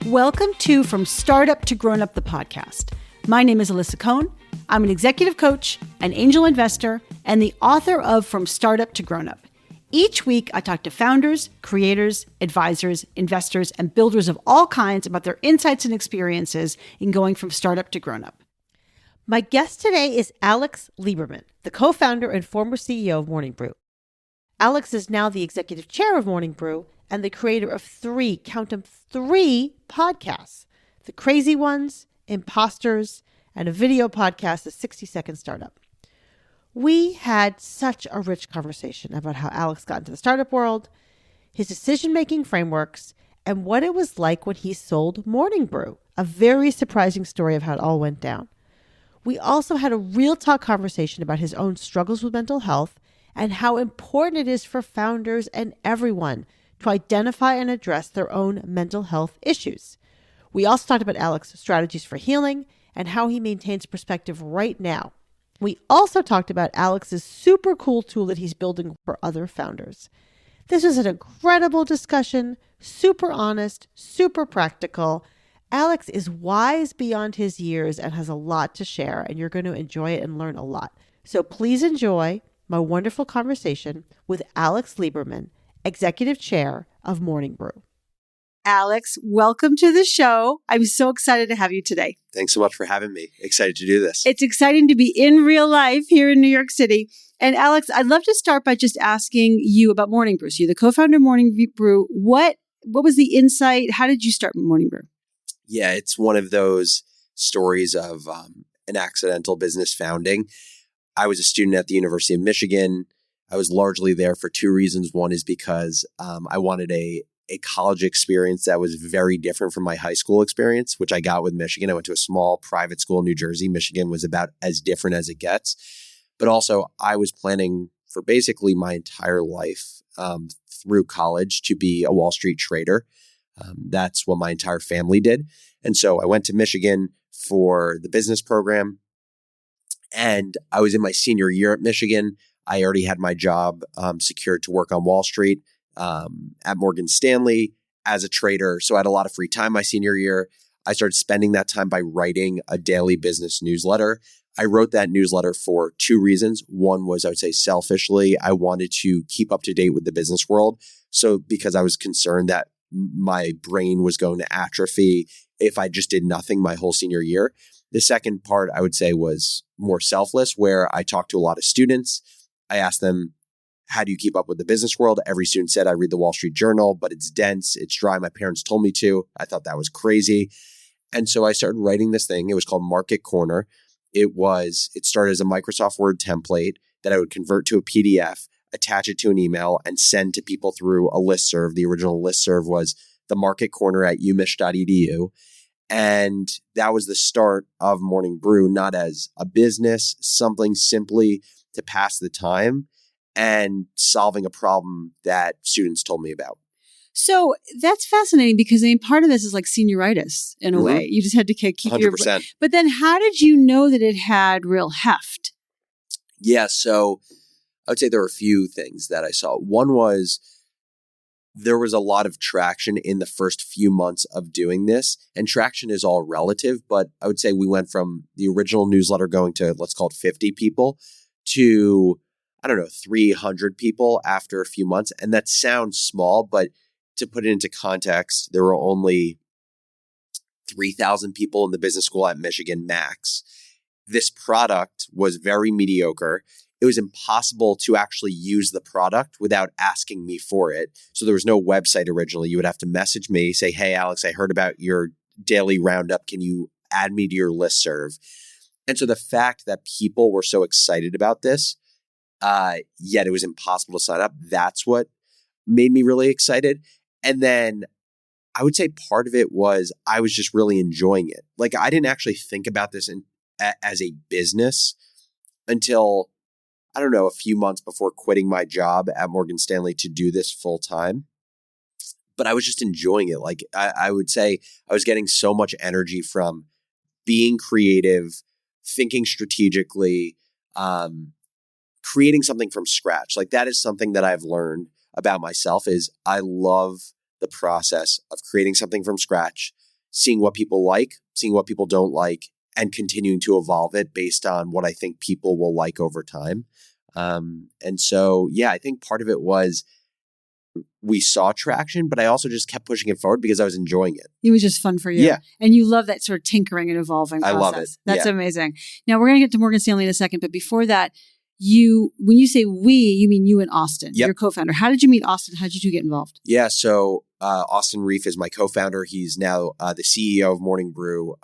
Welcome to From Startup to Grown Up, the podcast. My name is Alisa Cohn. I'm an executive coach, an angel investor, and the author of From Startup to Grown Up. Each week, I talk to founders, creators, advisors, investors, and builders of all kinds about their insights and experiences in going from startup to grown up. My guest today is Alex Lieberman, the co-founder and former CEO of Morning Brew. Alex is now the executive chair of Morning Brew and the creator of three podcasts: The Crazy Ones, Imposters, and a video podcast, The 60-Second Startup. We had such a rich conversation about how Alex got into the startup world, his decision-making frameworks, and what it was like when he sold Morning Brew, a very surprising story of how it all went down. We also had a real talk conversation about his own struggles with mental health and how important it is for founders and everyone to identify and address their own mental health issues. We also talked about Alex's strategies for healing and how he maintains perspective right now. We also talked about Alex's super cool tool that he's building for other founders. This was an incredible discussion, super honest, super practical. Alex is wise beyond his years and has a lot to share, and you're going to enjoy it and learn a lot. So please enjoy my wonderful conversation with Alex Lieberman, Executive Chair of Morning Brew. Alex, welcome to the show. I'm so excited to have you today. Thanks so much for having me. Excited to do this. It's exciting to be in real life here in New York City. And Alex, I'd love to start by just asking you about Morning Brew. So you're the co-founder of Morning Brew. What was the insight? How did you start Morning Brew? Yeah, it's one of those stories of an accidental business founding. I was a student at the University of Michigan. I was largely there for two reasons. One is because I wanted a college experience that was very different from my high school experience, which I got with Michigan. I went to a small private school in New Jersey. Michigan was about as different as it gets. But also, I was planning for basically my entire life through college to be a Wall Street trader. That's what my entire family did. And so I went to Michigan for the business program. And I was in my senior year at Michigan. I already had my job secured to work on Wall Street at Morgan Stanley as a trader. So I had a lot of free time my senior year. I started spending that time by writing a daily business newsletter. I wrote that newsletter for two reasons. One was, I would say selfishly, I wanted to keep up to date with the business world. So because I was concerned that my brain was going to atrophy if I just did nothing my whole senior year. The second part, I would say, was more selfless, where I talked to a lot of students. I asked them, how do you keep up with the business world? Every student said, I read the Wall Street Journal, but it's dense, it's dry. My parents told me to. I thought that was crazy. And so I started writing this thing. It was called Market Corner. It started as a Microsoft Word template that I would convert to a PDF, attach it to an email, and send to people through a listserv. The original listserv was the Market Corner at umich.edu. And that was the start of Morning Brew, not as a business, something simply to pass the time and solving a problem that students told me about. So that's fascinating because part of this is like senioritis in a way. You just had to keep 100%. But then how did you know that it had real heft? Yeah, so I would say there were a few things that I saw. One was there was a lot of traction in the first few months of doing this. And traction is all relative, but I would say we went from the original newsletter going to, let's call it 50 people to, 300 people after a few months. And that sounds small, but to put it into context, there were only 3,000 people in the business school at Michigan max. This product was very mediocre. It was impossible to actually use the product without asking me for it. So there was no website originally. You would have to message me, say, hey, Alex, I heard about your daily roundup. Can you add me to your listserv? And so the fact that people were so excited about this, yet it was impossible to sign up, that's what made me really excited. And then I would say part of it was I was just really enjoying it. Like I didn't actually think about this as a business until a few months before quitting my job at Morgan Stanley to do this full time. But I was just enjoying it. Like I would say I was getting so much energy from being creative, thinking strategically, creating something from scratch. Like that is something that I've learned about myself is I love the process of creating something from scratch, seeing what people like, seeing what people don't like, and continuing to evolve it based on what I think people will like over time. And so, yeah, I think part of it was we saw traction, but I also just kept pushing it forward because I was enjoying it. It was just fun for you. Yeah. And you love that sort of tinkering and evolving process. I love it. That's Yeah. amazing. Now, we're going to get to Morgan Stanley in a second, but before that, when you say we, you mean you and Austin, Yep. your co-founder. How did you meet Austin? How did you two get involved? Yeah, so Austin Reef is my co-founder. He's now the CEO of Morning Brew.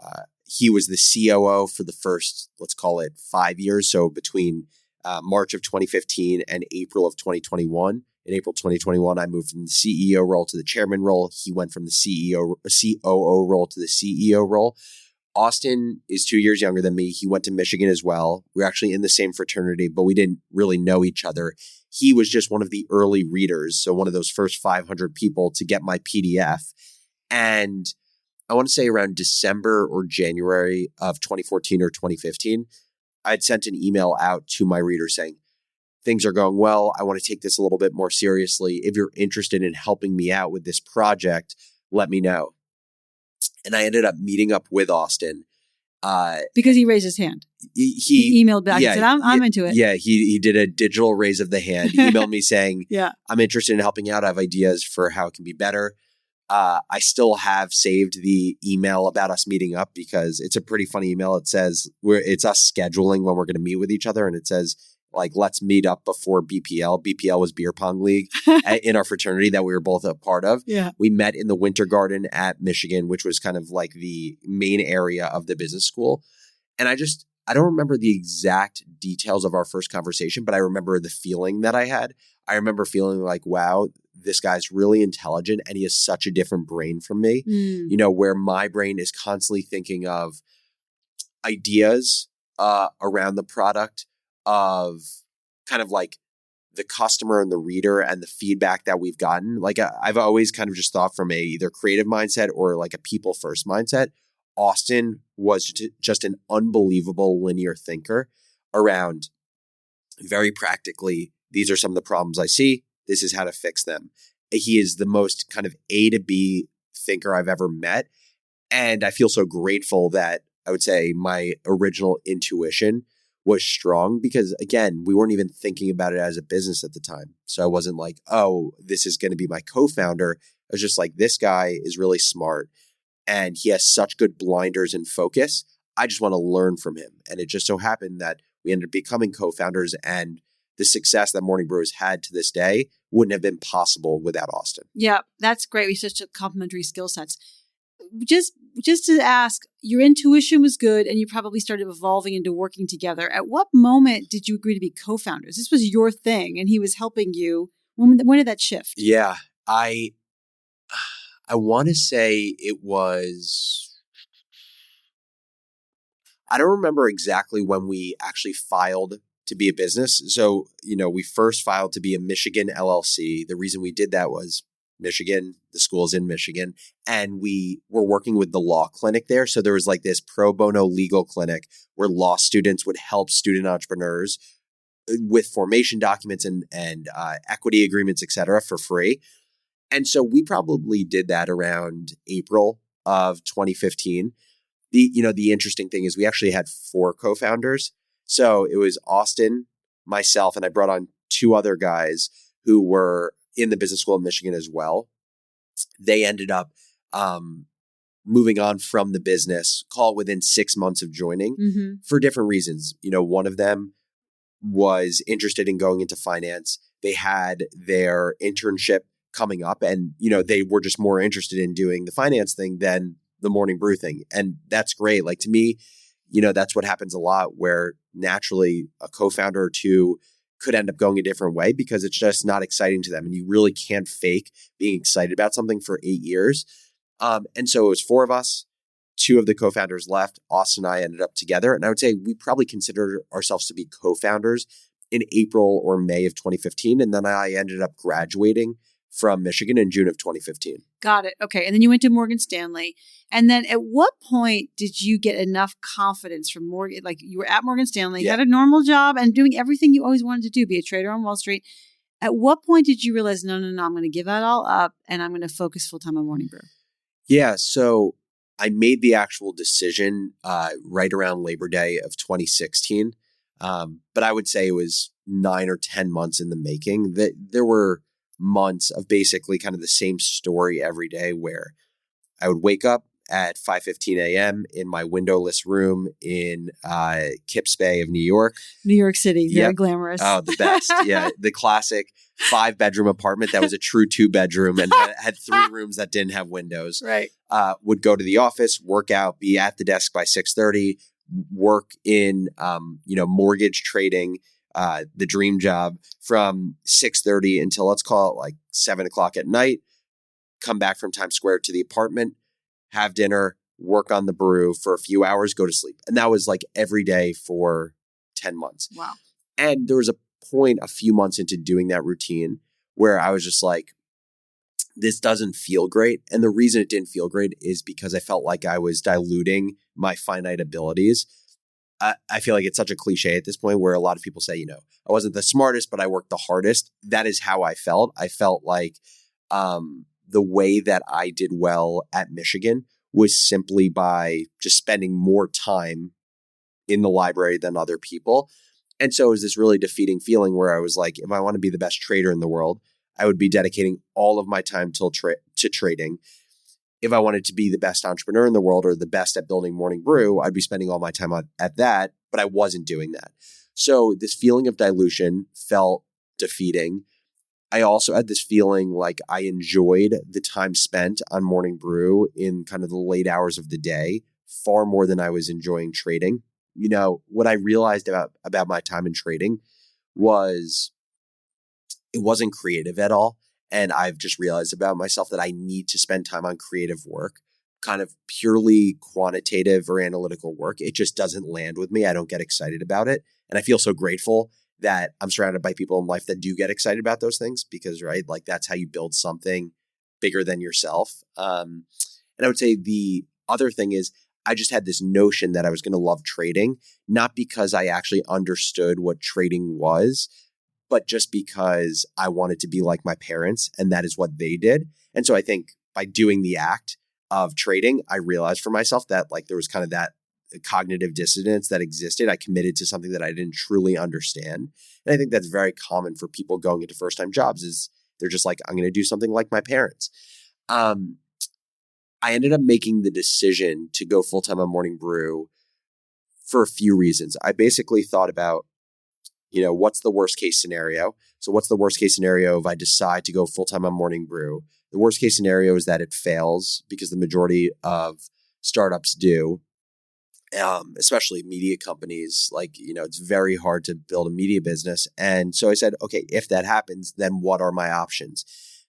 He was the COO for the first, let's call it 5 years. So between March of 2015 and April of 2021. In April 2021, I moved from the CEO role to the chairman role. He went from the COO role to the CEO role. Austin is 2 years younger than me. He went to Michigan as well. We were actually in the same fraternity, but we didn't really know each other. He was just one of the early readers. So one of those first 500 people to get my PDF. And I want to say around December or January of 2014 or 2015, I'd sent an email out to my readers saying, things are going well. I want to take this a little bit more seriously. If you're interested in helping me out with this project, let me know. And I ended up meeting up with Austin. Because he raised his hand. He emailed back and said, I'm into it. Yeah, he did a digital raise of the hand. He emailed me saying, yeah, I'm interested in helping out. I have ideas for how it can be better. I still have saved the email about us meeting up because it's a pretty funny email. It says it's us scheduling when we're going to meet with each other. And it says, like, let's meet up before BPL. BPL was beer pong league in our fraternity that we were both a part of. Yeah. We met in the Winter Garden at Michigan, which was kind of like the main area of the business school. And I don't remember the exact details of our first conversation, but I remember the feeling that I had. I remember feeling like, wow, this guy's really intelligent and he has such a different brain from me. You know, where my brain is constantly thinking of ideas around the product, of kind of like the customer and the reader and the feedback that we've gotten. Like I've always kind of just thought from a either creative mindset or like a people first mindset. Austin was just an unbelievable linear thinker around very practically, these are some of the problems I see. This is how to fix them. He is the most kind of A to B thinker I've ever met. And I feel so grateful that I would say my original intuition was strong because, again, we weren't even thinking about it as a business at the time. So I wasn't like, oh, this is going to be my co-founder. I was just like, this guy is really smart and he has such good blinders and focus. I just want to learn from him. And it just so happened that we ended up becoming co-founders, and the success that Morning Brew has had to this day wouldn't have been possible without Austin. Yeah, that's great. We such complementary skill sets. Just to ask, your intuition was good and you probably started evolving into working together. At what moment did you agree to be co-founders? This was your thing and he was helping you. When did that shift? Yeah, I want to say it was, I don't remember exactly when we actually filed to be a business. So, you know, we first filed to be a Michigan LLC. The reason we did that was Michigan, the school's in Michigan, and we were working with the law clinic there. So there was like this pro bono legal clinic where law students would help student entrepreneurs with formation documents and equity agreements, et cetera, for free. And so we probably did that around April of 2015. The interesting thing is we actually had 4 co-founders. So it was Austin, myself, and I brought on 2 other guys who were in the business school in Michigan as well. They ended up moving on from the business, call it within 6 months of joining, for different reasons. You know, one of them was interested in going into finance. They had their internship coming up and, you know, they were just more interested in doing the finance thing than the Morning Brew thing. And that's great. Like, to me, you know, that's what happens a lot, where naturally a co-founder or 2 could end up going a different way because it's just not exciting to them. And you really can't fake being excited about something for 8 years. And so it was 4 of us, 2 of the co-founders left. Austin and I ended up together. And I would say we probably considered ourselves to be co-founders in April or May of 2015. And then I ended up graduating from Michigan in June of 2015. Got it. Okay. And then you went to Morgan Stanley. And then at what point did you get enough confidence from Morgan? Like, you were at Morgan Stanley, you had a normal job and doing everything you always wanted to do, be a trader on Wall Street. At what point did you realize, no, I'm going to give that all up and I'm going to focus full time on Morning Brew? Yeah. So I made the actual decision right around Labor Day of 2016. But I would say it was 9 or 10 months in the making. That there were months of basically kind of the same story every day where I would wake up at 5:15 a.m. in my windowless room in Kips Bay of New York. New York City, very Yep. glamorous. Oh, the best. Yeah, the classic 5-bedroom apartment that was a true 2-bedroom and had 3 rooms that didn't have windows. Right. Would go to the office, work out, be at the desk by 6:30, work in mortgage trading, the dream job from 6:30 until let's call it like 7 o'clock at night. Come back from Times Square to the apartment, have dinner, work on the brew for a few hours, go to sleep. And that was like every day for 10 months. Wow. And there was a point a few months into doing that routine where I was just like, this doesn't feel great. And the reason it didn't feel great is because I felt like I was diluting my finite abilities. I feel like it's such a cliche at this point where a lot of people say, I wasn't the smartest, but I worked the hardest. That is how I felt. I felt like the way that I did well at Michigan was simply by just spending more time in the library than other people. And so it was this really defeating feeling where I was like, if I want to be the best trader in the world, I would be dedicating all of my time to trading. If I wanted to be the best entrepreneur in the world or the best at building Morning Brew, I'd be spending all my time at that, but I wasn't doing that. So this feeling of dilution felt defeating. I also had this feeling like I enjoyed the time spent on Morning Brew in kind of the late hours of the day far more than I was enjoying trading. What I realized about my time in trading was it wasn't creative at all. And I've just realized about myself that I need to spend time on creative work, kind of purely quantitative or analytical work. It just doesn't land with me. I don't get excited about it. And I feel so grateful that I'm surrounded by people in life that do get excited about those things because, right, like that's how you build something bigger than yourself. And I would say the other thing is I just had this notion that I was going to love trading, not because I actually understood what trading was, but just because I wanted to be like my parents and that is what they did. And so I think by doing the act of trading, I realized for myself that like there was kind of that cognitive dissonance that existed. I committed to something that I didn't truly understand. And I think that's very common for people going into first-time jobs is they're just like, I'm going to do something like my parents. I ended up making the decision to go full-time on Morning Brew for a few reasons. I basically thought about, what's the worst case scenario? So what's the worst case scenario if I decide to go full-time on Morning Brew? The worst case scenario is that it fails because the majority of startups do. Especially media companies, it's very hard to build a media business. And so I said, okay, if that happens, then what are my options?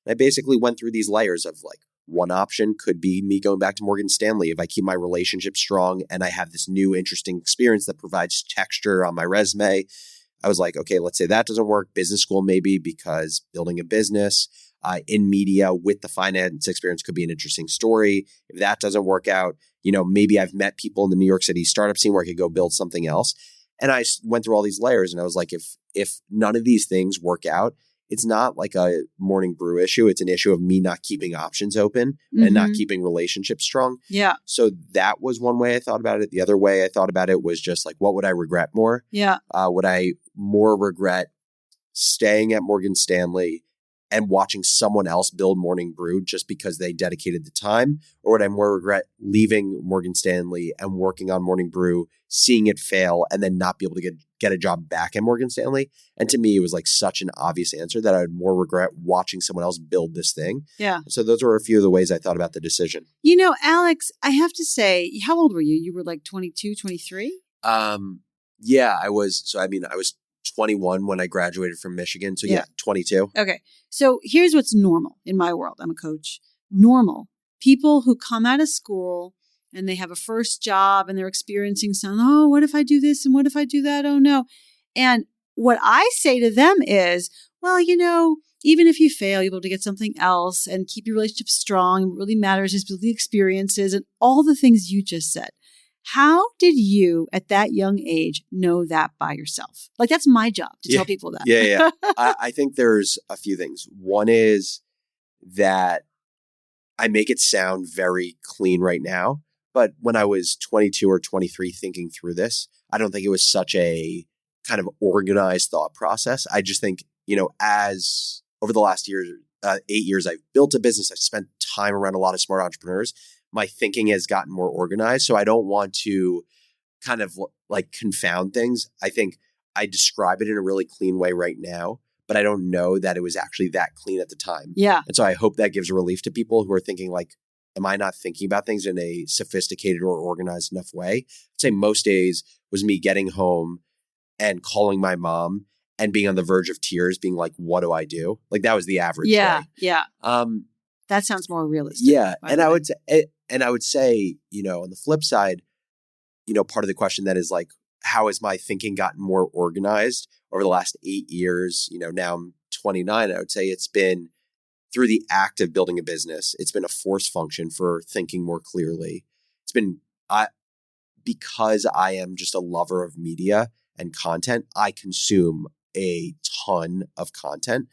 And I basically went through these layers of like, one option could be me going back to Morgan Stanley. If I keep my relationship strong and I have this new interesting experience that provides texture on my resume, I was like, okay, let's say that doesn't work. Business school maybe because building a business in media with the finance experience could be an interesting story. If that doesn't work out, maybe I've met people in the New York City startup scene where I could go build something else. And I went through all these layers and I was like, if none of these things work out, it's not like a Morning Brew issue. It's an issue of me not keeping options open and not keeping relationships strong. Yeah. So that was one way I thought about it. The other way I thought about it was just like, what would I regret more? Yeah. Would I more regret staying at Morgan Stanley and watching someone else build Morning Brew just because they dedicated the time? Or would I more regret leaving Morgan Stanley and working on Morning Brew, seeing it fail, and then not be able to get a job back at Morgan Stanley? And to me, it was like such an obvious answer that I would more regret watching someone else build this thing. Yeah. So those were a few of the ways I thought about the decision. Alex, I have to say, how old were you? You were like 22, 23? Yeah, I was. So, I was 21 when I graduated from Michigan. So yeah, 22. Okay. So here's what's normal in my world. I'm a coach. Normal. People who come out of school and they have a first job and they're experiencing some, oh, what if I do this and what if I do that? Oh, no. And what I say to them is, well, even if you fail, you'll be able to get something else and keep your relationship strong. What really matters is building experiences and all the things you just said. How did you, at that young age, know that by yourself? Like, that's my job to tell people that. Yeah. I think there's a few things. One is that I make it sound very clean right now, But when I was 22 or 23 thinking through this, I don't think it was such a kind of organized thought process. I just think, as over the last 8 years, I've built a business. I've spent time around a lot of smart entrepreneurs. My thinking has gotten more organized. So I don't want to kind of like confound things. I think I describe it in a really clean way right now, but I don't know that it was actually that clean at the time. Yeah. And so I hope that gives a relief to people who are thinking like, am I not thinking about things in a sophisticated or organized enough way? I'd say most days was me getting home and calling my mom and being on the verge of tears, being like, what do I do? Like that was the average day. Yeah. That sounds more realistic. Yeah. And I would say, on the flip side, part of the question that is like, how has my thinking gotten more organized over the last 8 years? Now I'm 29. I would say it's been through the act of building a business. It's been a force function for thinking more clearly. It's been because I am just a lover of media and content, I consume a ton of content.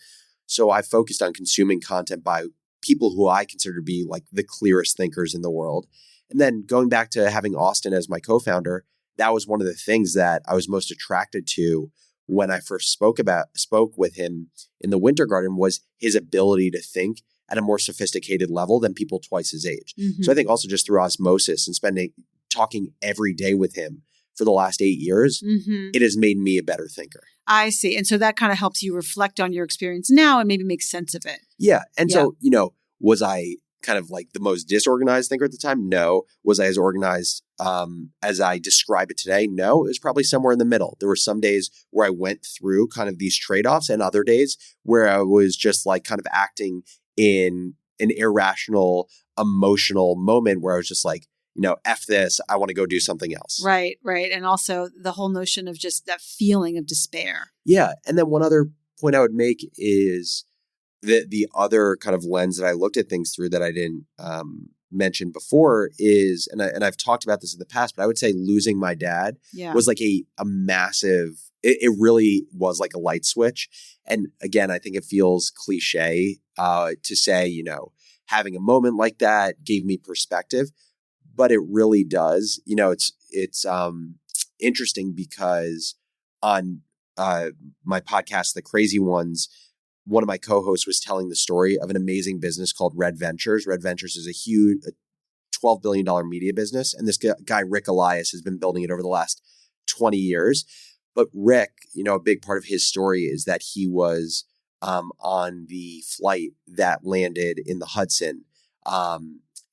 So I focused on consuming content by people who I consider to be like the clearest thinkers in the world. And then going back to having Austin as my co-founder, that was one of the things that I was most attracted to when I first spoke with him in the Winter Garden was his ability to think at a more sophisticated level than people twice his age. Mm-hmm. So I think also just through osmosis and talking every day with him for the last 8 years, it has made me a better thinker. I see. And so that kind of helps you reflect on your experience now and maybe make sense of it. Yeah. And so, was I kind of like the most disorganized thinker at the time? No. Was I as organized as I describe it today? No. It was probably somewhere in the middle. There were some days where I went through kind of these trade-offs and other days where I was just like kind of acting in an irrational, emotional moment where I was just like, F this, I want to go do something else. Right. And also the whole notion of just that feeling of despair. Yeah. And then one other point I would make is the other kind of lens that I looked at things through that I didn't mention before is, and I've talked about this in the past, but I would say losing my dad was like a massive, it really was like a light switch. And again, I think it feels cliche to say, having a moment like that gave me perspective. But it really does. It's interesting because on my podcast, The Crazy Ones, one of my co-hosts was telling the story of an amazing business called Red Ventures. Red Ventures is a huge $12 billion media business. And this guy, Rick Elias, has been building it over the last 20 years. But Rick, a big part of his story is that he was on the flight that landed in the Hudson.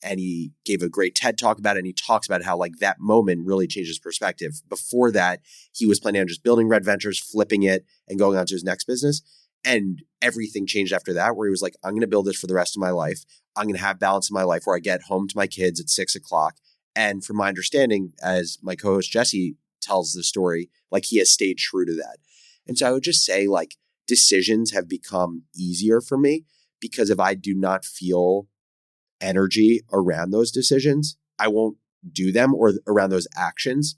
And he gave a great TED talk about it. And he talks about how like that moment really changed his perspective. Before that, he was planning on just building Red Ventures, flipping it and going on to his next business. And everything changed after that, where he was like, I'm going to build this for the rest of my life. I'm going to have balance in my life where I get home to my kids at 6:00. And from my understanding, as my co-host Jesse tells the story, like he has stayed true to that. And so I would just say like decisions have become easier for me because if I do not feel energy around those decisions, I won't do them, or around those actions.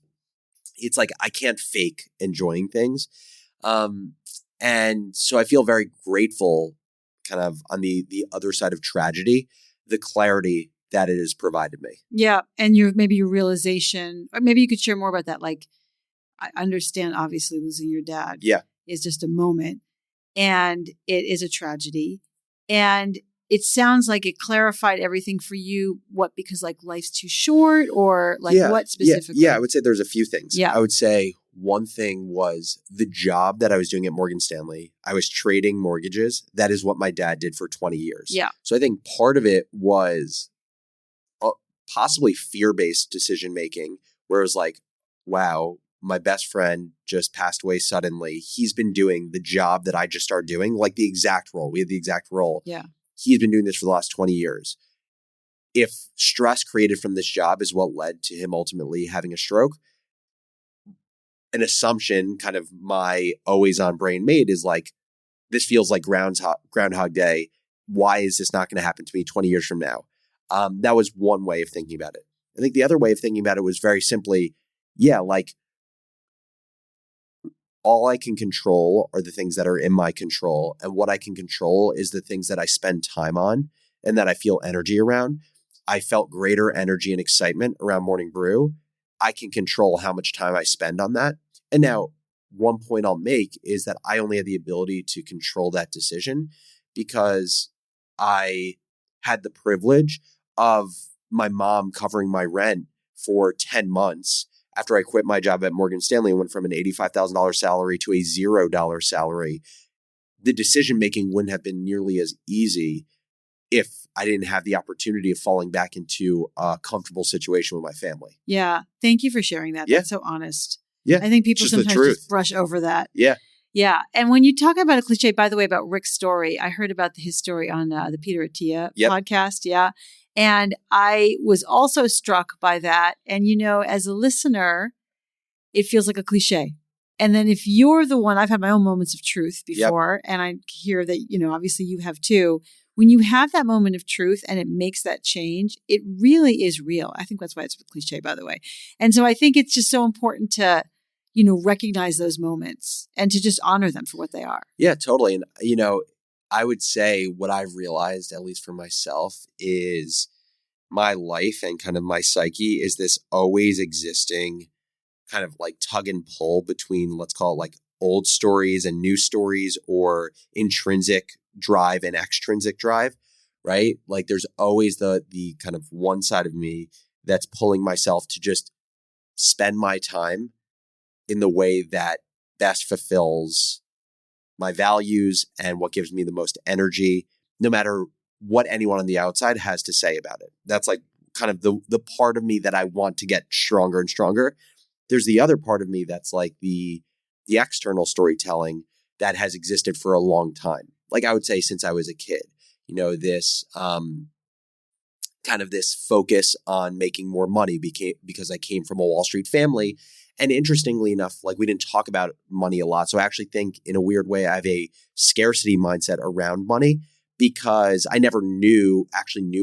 It's like I can't fake enjoying things. And so I feel very grateful kind of on the other side of tragedy, the clarity that it has provided me. Yeah. And maybe your realization, or maybe you could share more about that. Like, I understand obviously losing your dad is just a moment and it is a tragedy. And it sounds like it clarified everything for you. What, because like life's too short, or like what specifically? Yeah, I would say there's a few things. Yeah. I would say one thing was the job that I was doing at Morgan Stanley. I was trading mortgages. That is what my dad did for 20 years. Yeah. So I think part of it was possibly fear-based decision-making, where it was like, wow, my best friend just passed away suddenly. He's been doing the job that I just started doing, like the exact role. We had the exact role. Yeah. He's been doing this for the last 20 years. If stress created from this job is what led to him ultimately having a stroke, an assumption kind of my always on brain made is like, this feels like Groundhog Day. Why is this not going to happen to me 20 years from now? That was one way of thinking about it. I think the other way of thinking about it was very simply, like all I can control are the things that are in my control. And what I can control is the things that I spend time on and that I feel energy around. I felt greater energy and excitement around Morning Brew, I can control how much time I spend on that. And now, one point I'll make is that I only had the ability to control that decision because I had the privilege of my mom covering my rent for 10 months after I quit my job at Morgan Stanley and went from an $85,000 salary to a $0 salary. The decision-making wouldn't have been nearly as easy if I didn't have the opportunity of falling back into a comfortable situation with my family. Yeah. Thank you for sharing that. Yeah. That's so honest. Yeah. I think people Just the sometimes truth. just brush over that. Yeah. Yeah. And when you talk about a cliche, by the way, about Rick's story, I heard about his story on the Peter Attia podcast. Yeah. And I was also struck by that. And, as a listener, it feels like a cliche. And then if you're the one, I've had my own moments of truth before, and I hear that, obviously you have too. When you have that moment of truth and it makes that change, it really is real. I think that's why it's a cliche, by the way. And so I think it's just so important to, recognize those moments and to just honor them for what they are. Yeah, totally. And, I would say what I've realized, at least for myself, is my life and kind of my psyche is this always existing kind of like tug and pull between, let's call it like old stories and new stories, or intrinsic drive and extrinsic drive, right? Like there's always the kind of one side of me that's pulling myself to just spend my time in the way that best fulfills my values and what gives me the most energy, no matter what anyone on the outside has to say about it. That's like kind of the part of me that I want to get stronger and stronger. There's the other part of me that's like the external storytelling that has existed for a long time. Like I would say since I was a kid, this kind of this focus on making more money because I came from a Wall Street family. And interestingly enough, like we didn't talk about money a lot. So I actually think in a weird way, I have a scarcity mindset around money because I never knew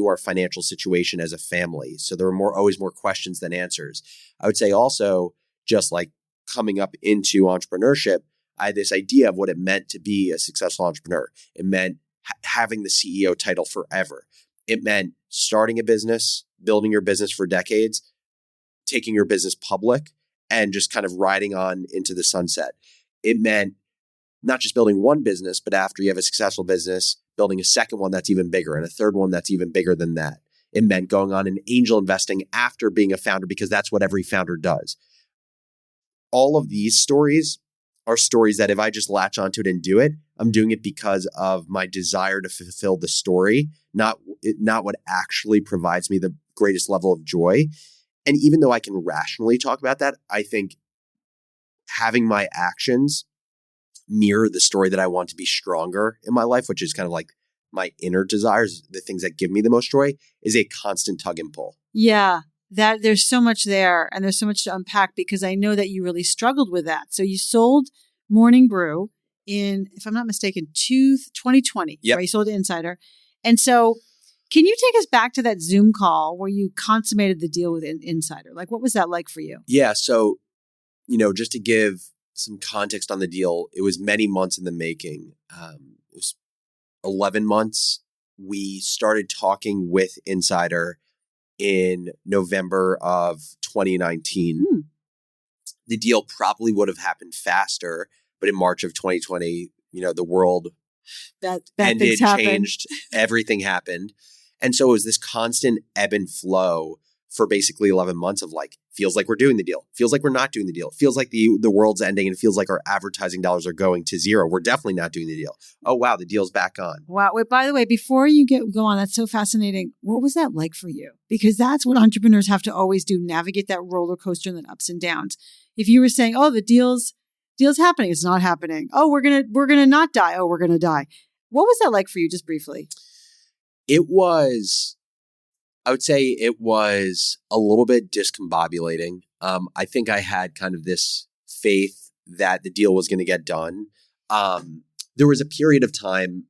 our financial situation as a family. So there were always more questions than answers. I would say also just like coming up into entrepreneurship, I had this idea of what it meant to be a successful entrepreneur. It meant having the CEO title forever. It meant starting a business, building your business for decades, taking your business public, and just kind of riding on into the sunset. It meant not just building one business, but after you have a successful business, building a second one that's even bigger and a third one that's even bigger than that. It meant going on in angel investing after being a founder because that's what every founder does. All of these stories are stories that if I just latch onto it and do it, I'm doing it because of my desire to fulfill the story, not what actually provides me the greatest level of joy. And even though I can rationally talk about that, I think having my actions mirror the story that I want to be stronger in my life, which is kind of like my inner desires, the things that give me the most joy, is a constant tug and pull. Yeah, that there's so much there and there's so much to unpack because I know that you really struggled with that. So you sold Morning Brew in, if I'm not mistaken, 2020, Yep. right? You sold to Insider. And so can you take us back to that Zoom call where you consummated the deal with Insider? Like, what was that like for you? Yeah. So, just to give some context on the deal, it was many months in the making. It was 11 months. We started talking with Insider in November of 2019. The deal probably would have happened faster, but in March of 2020, the world ended, changed, everything happened. And so it was this constant ebb and flow for basically 11 months of like, feels like we're doing the deal, feels like we're not doing the deal, feels like the world's ending, and it feels like our advertising dollars are going to zero. We're definitely not doing the deal. Oh, wow, the deal's back on. Wow. Wait, by the way, before you go on, that's so fascinating. What was that like for you? Because that's what entrepreneurs have to always do, navigate that roller coaster and then ups and downs. If you were saying, oh, the deal's happening, it's not happening. Oh, we're gonna not die. Oh, we're gonna die. What was that like for you, just briefly? I would say it was a little bit discombobulating. I think I had kind of this faith that the deal was going to get done. There was a period of time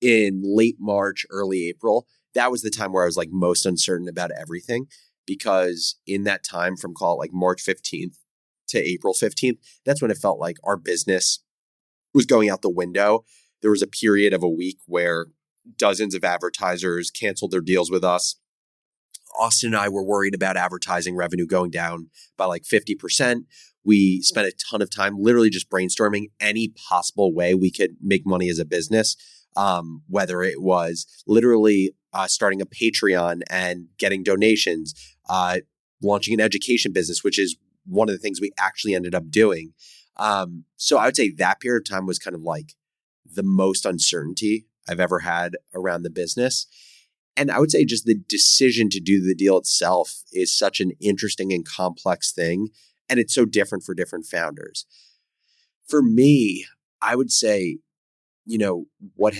in late March, early April. That was the time where I was like most uncertain about everything, because in that time from call it like March 15th to April 15th, that's when it felt like our business was going out the window. There was a period of a week where dozens of advertisers canceled their deals with us. Austin and I were worried about advertising revenue going down by like 50%. We spent a ton of time literally just brainstorming any possible way we could make money as a business, whether it was literally starting a Patreon and getting donations, launching an education business, which is one of the things we actually ended up doing. So I would say that period of time was kind of like the most uncertainty I've ever had around the business. And I would say just the decision to do the deal itself is such an interesting and complex thing. And it's so different for different founders. For me, I would say, what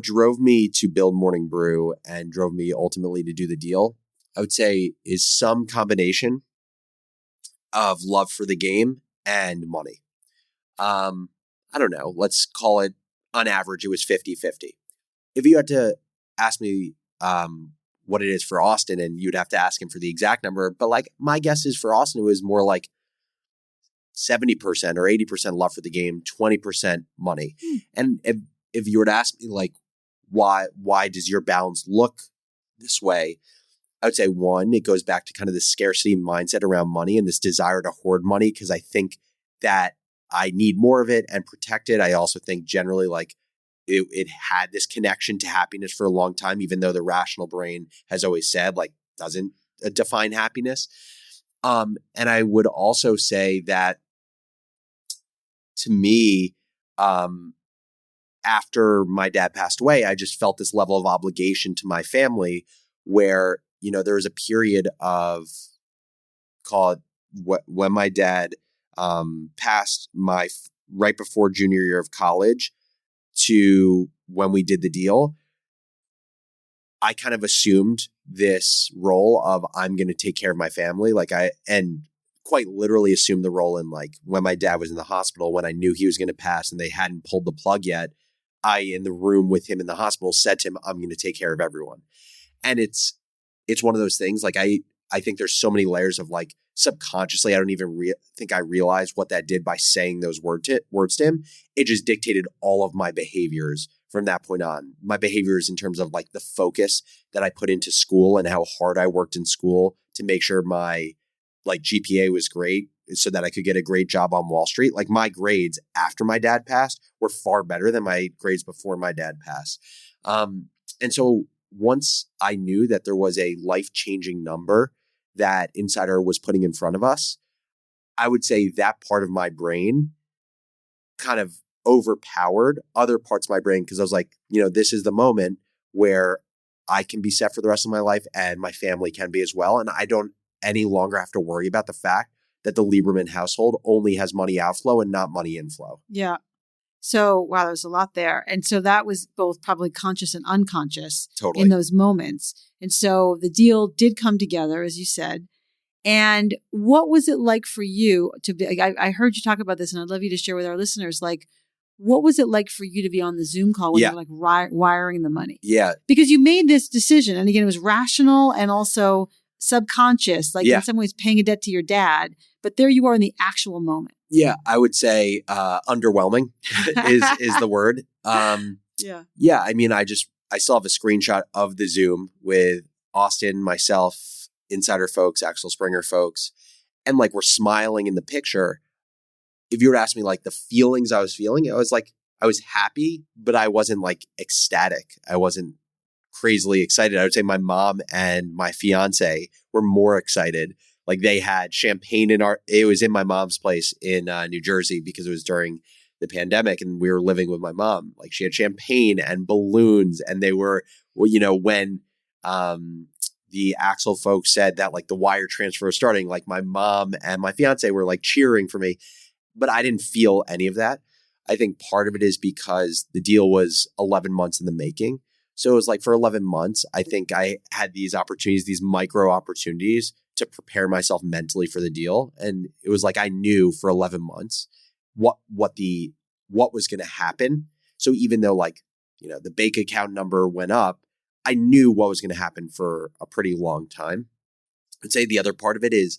drove me to build Morning Brew and drove me ultimately to do the deal, I would say is some combination of love for the game and money. I don't know, let's call it, on average, it was 50-50. If you had to ask me what it is for Austin, and you'd have to ask him for the exact number, but like my guess is for Austin, it was more like 70% or 80% love for the game, 20% money. And if you were to ask me like, why does your balance look this way? I would say one, it goes back to kind of the scarcity mindset around money and this desire to hoard money, because I think that I need more of it and protect it. I also think generally like it had this connection to happiness for a long time, even though the rational brain has always said like doesn't define happiness. And I would also say that to me, after my dad passed away, I just felt this level of obligation to my family where, there was a period of, call it when my dad passed, right before junior year of college to when we did the deal, I kind of assumed this role of I'm going to take care of my family. And quite literally assumed the role in like when my dad was in the hospital, when I knew he was going to pass and they hadn't pulled the plug yet, I, in the room with him in the hospital, said to him, I'm going to take care of everyone. And it's one of those things. Like I think there's so many layers of like subconsciously, I don't even think I realized what that did by saying those words to him. It just dictated all of my behaviors from that point on. My behaviors in terms of like the focus that I put into school and how hard I worked in school to make sure my like GPA was great so that I could get a great job on Wall Street. Like my grades after my dad passed were far better than my grades before my dad passed. And so once I knew that there was a life-changing number that Insider was putting in front of us, I would say that part of my brain kind of overpowered other parts of my brain, because I was like, this is the moment where I can be set for the rest of my life and my family can be as well. And I don't any longer have to worry about the fact that the Lieberman household only has money outflow and not money inflow. Yeah. So, wow, there's a lot there. And so that was both probably conscious and unconscious Totally. in those moments. And so the deal did come together, as you said. And what was it like for you to be, I heard you talk about this and I'd love you to share with our listeners, like, what was it like for you to be on the Zoom call when you're like wiring the money? Yeah. Because you made this decision. And again, it was rational and also subconscious, like in some ways paying a debt to your dad. But there you are in the actual moment. Yeah, I would say underwhelming is the word. Yeah. I mean, I still have a screenshot of the Zoom with Austin, myself, Insider folks, Axel Springer folks, and like we're smiling in the picture. If you were to ask me like the feelings I was feeling, I was happy, but I wasn't like ecstatic. I wasn't crazily excited. I would say my mom and my fiance were more excited. Like they had champagne it was in my mom's place in New Jersey because it was during the pandemic and we were living with my mom. Like she had champagne and balloons and they were, when the Axel folks said that like the wire transfer was starting, like my mom and my fiance were like cheering for me, but I didn't feel any of that. I think part of it is because the deal was 11 months in the making. So it was like for 11 months, I think I had these opportunities, these micro opportunities to prepare myself mentally for the deal. And it was like I knew for 11 months what was going to happen. So even though like, the bank account number went up, I knew what was going to happen for a pretty long time. I'd say the other part of it is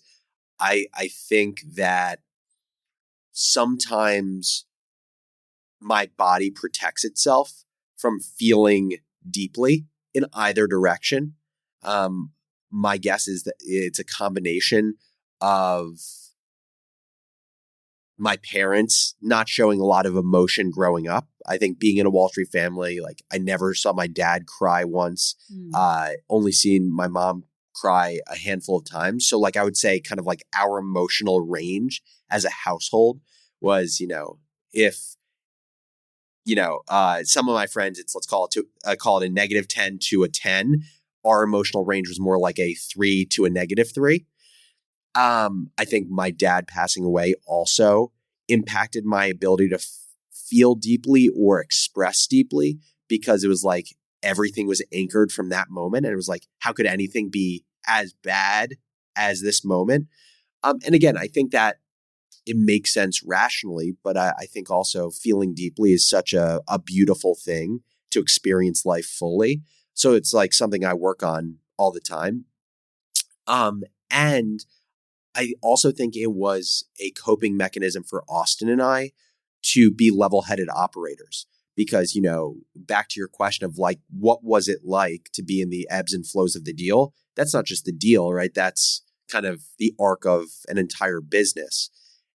I think that sometimes my body protects itself from feeling deeply in either direction. My guess is that it's a combination of my parents not showing a lot of emotion growing up. I think being in a Wall Street family, like I never saw my dad cry once, only seen my mom cry a handful of times. So like I would say kind of like our emotional range as a household was, if, some of my friends, let's call it a -10 to a 10. Our emotional range was more like a 3 to a -3. I think my dad passing away also impacted my ability to feel deeply or express deeply, because it was like everything was anchored from that moment. And it was like, how could anything be as bad as this moment? And again, I think that it makes sense rationally, but I think also feeling deeply is such a beautiful thing to experience life fully. So it's like something I work on all the time. And I also think it was a coping mechanism for Austin and I to be level-headed operators. Because, back to your question of like, what was it like to be in the ebbs and flows of the deal? That's not just the deal, right? That's kind of the arc of an entire business.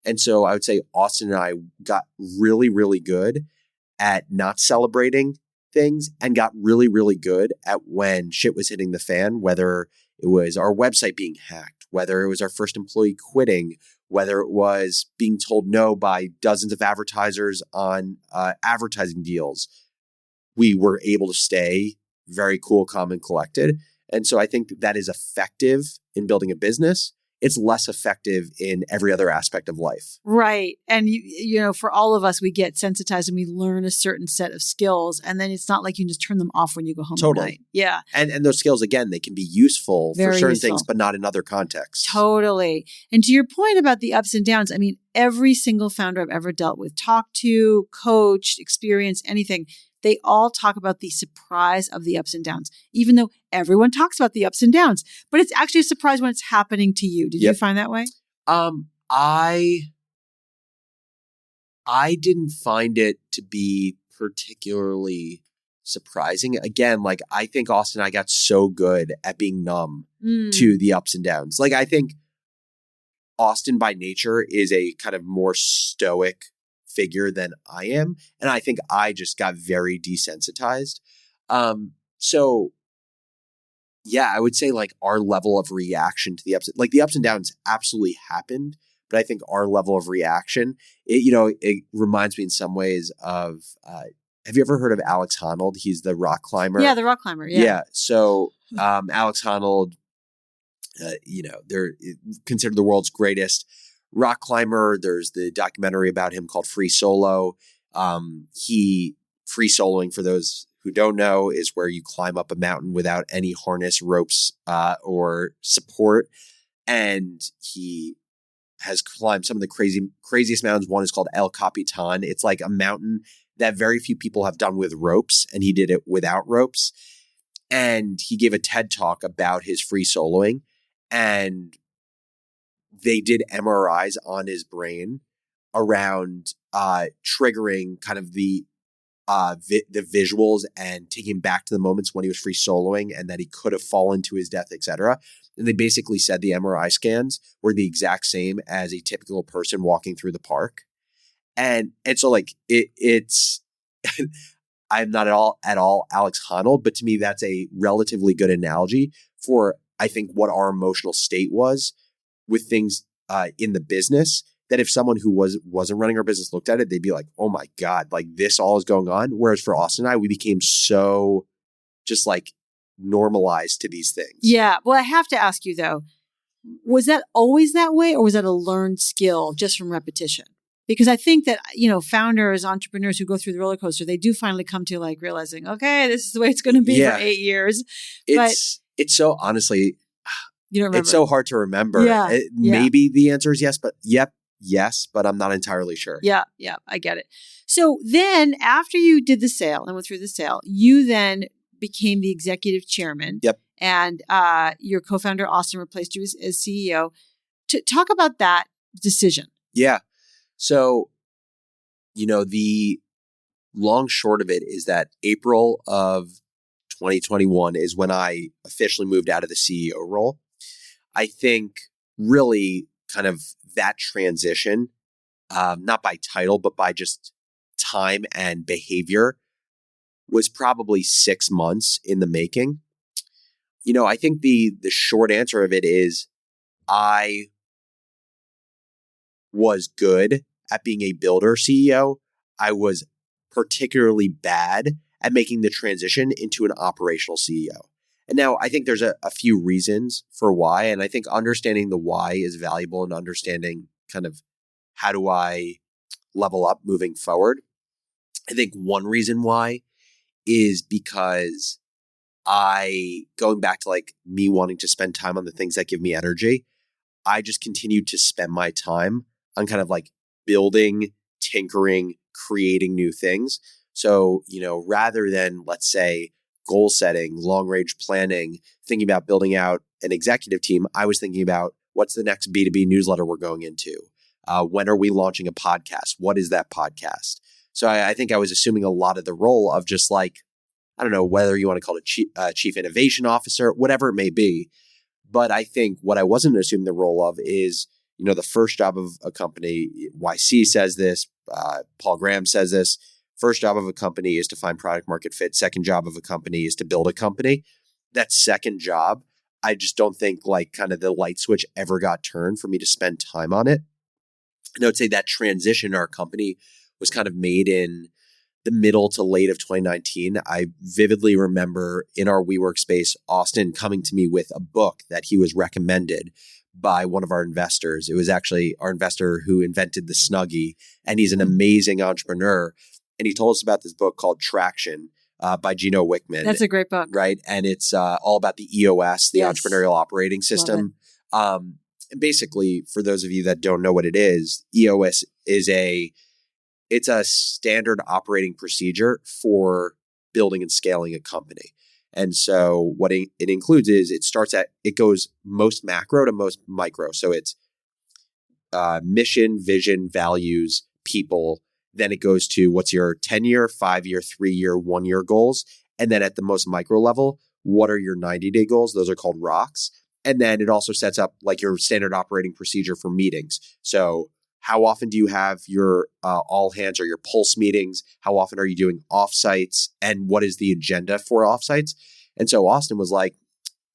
And so I would say Austin and I got really, really good at not celebrating things and got really, really good at when shit was hitting the fan, whether it was our website being hacked, whether it was our first employee quitting, whether it was being told no by dozens of advertisers on advertising deals. We were able to stay very cool, calm, and collected. And so I think that is effective in building a business. It's less effective in every other aspect of life. Right. And, for all of us, we get sensitized and we learn a certain set of skills. And then it's not like you can just turn them off when you go home at night. Yeah. And those skills, again, they can be useful for certain things, but not in other contexts. Totally. And to your point about the ups and downs, I mean, every single founder I've ever dealt with, talked to, coached, experienced, anything, they all talk about the surprise of the ups and downs, even though everyone talks about the ups and downs. But it's actually a surprise when it's happening to you. Did you find that way? I didn't find it to be particularly surprising. Again, like I think Austin and I got so good at being numb to the ups and downs. Like I think Austin by nature is a kind of more stoic figure than I am. And I think I just got very desensitized. So yeah, I would say like our level of reaction to the ups and downs absolutely happened. But I think our level of reaction, it reminds me in some ways of, have you ever heard of Alex Honnold? He's the rock climber. Yeah, the rock climber. Yeah. So Alex Honnold, they're considered the world's greatest rock climber. There's the documentary about him called Free Solo. Free soloing, for those who don't know, is where you climb up a mountain without any harness, ropes, or support. And he has climbed some of the craziest mountains. One is called El Capitan. It's like a mountain that very few people have done with ropes, and he did it without ropes. And he gave a TED talk about his free soloing, and they did MRIs on his brain around triggering kind of the visuals and taking him back to the moments when he was free soloing and that he could have fallen to his death, etc. And they basically said the MRI scans were the exact same as a typical person walking through the park. And so like it's I'm not at all Alex Honnold, but to me that's a relatively good analogy for I think what our emotional state was with things in the business, that if someone who wasn't running our business looked at it, they'd be like, oh my God, like this all is going on. Whereas for Austin and I, we became so just like normalized to these things. Yeah. Well, I have to ask you though, was that always that way, or was that a learned skill just from repetition? Because I think that, founders, entrepreneurs who go through the roller coaster, they do finally come to like realizing, okay, this is the way it's going to be for 8 years. It's so honestly, you don't remember. It's so hard to remember. Yeah. Maybe the answer is yes, but I'm not entirely sure. Yeah, I get it. So then after you did the sale and went through the sale, you then became the executive chairman. Yep. And your co-founder, Austin, replaced you as CEO. To talk about that decision. Yeah. So, the long short of it is that April of 2021 is when I officially moved out of the CEO role. I think really kind of that transition, not by title, but by just time and behavior, was probably 6 months in the making. I think the short answer of it is I was good at being a builder CEO. I was particularly bad at making the transition into an operational CEO. And now I think there's a few reasons for why. And I think understanding the why is valuable in understanding kind of how do I level up moving forward. I think one reason why is because going back to like me wanting to spend time on the things that give me energy, I just continued to spend my time on kind of like building, tinkering, creating new things. So, rather than, let's say, goal setting, long range planning, thinking about building out an executive team, I was thinking about what's the next B2B newsletter we're going into? When are we launching a podcast? What is that podcast? So I think I was assuming a lot of the role of just like, I don't know whether you want to call it chief innovation officer, whatever it may be. But I think what I wasn't assuming the role of is, the first job of a company, YC says this, Paul Graham says this, first job of a company is to find product market fit. Second job of a company is to build a company. That second job, I just don't think like kind of the light switch ever got turned for me to spend time on it. And I would say that transition in our company was kind of made in the middle to late of 2019. I vividly remember in our WeWork space, Austin coming to me with a book that he was recommended by one of our investors. It was actually our investor who invented the Snuggie, and he's an amazing entrepreneur. And he told us about this book called Traction by Gino Wickman. That's a great book. Right? And it's all about the EOS, the entrepreneurial operating system. And basically, for those of you that don't know what it is, EOS is it's a standard operating procedure for building and scaling a company. And so what it includes is it goes most macro to most micro. So it's mission, vision, values, people. Then it goes to what's your 10-year, 5-year, 3-year, 1-year goals. And then at the most micro level, what are your 90-day goals? Those are called rocks. And then it also sets up like your standard operating procedure for meetings. So how often do you have your all hands or your pulse meetings? How often are you doing offsites? And what is the agenda for offsites? And so Austin was like,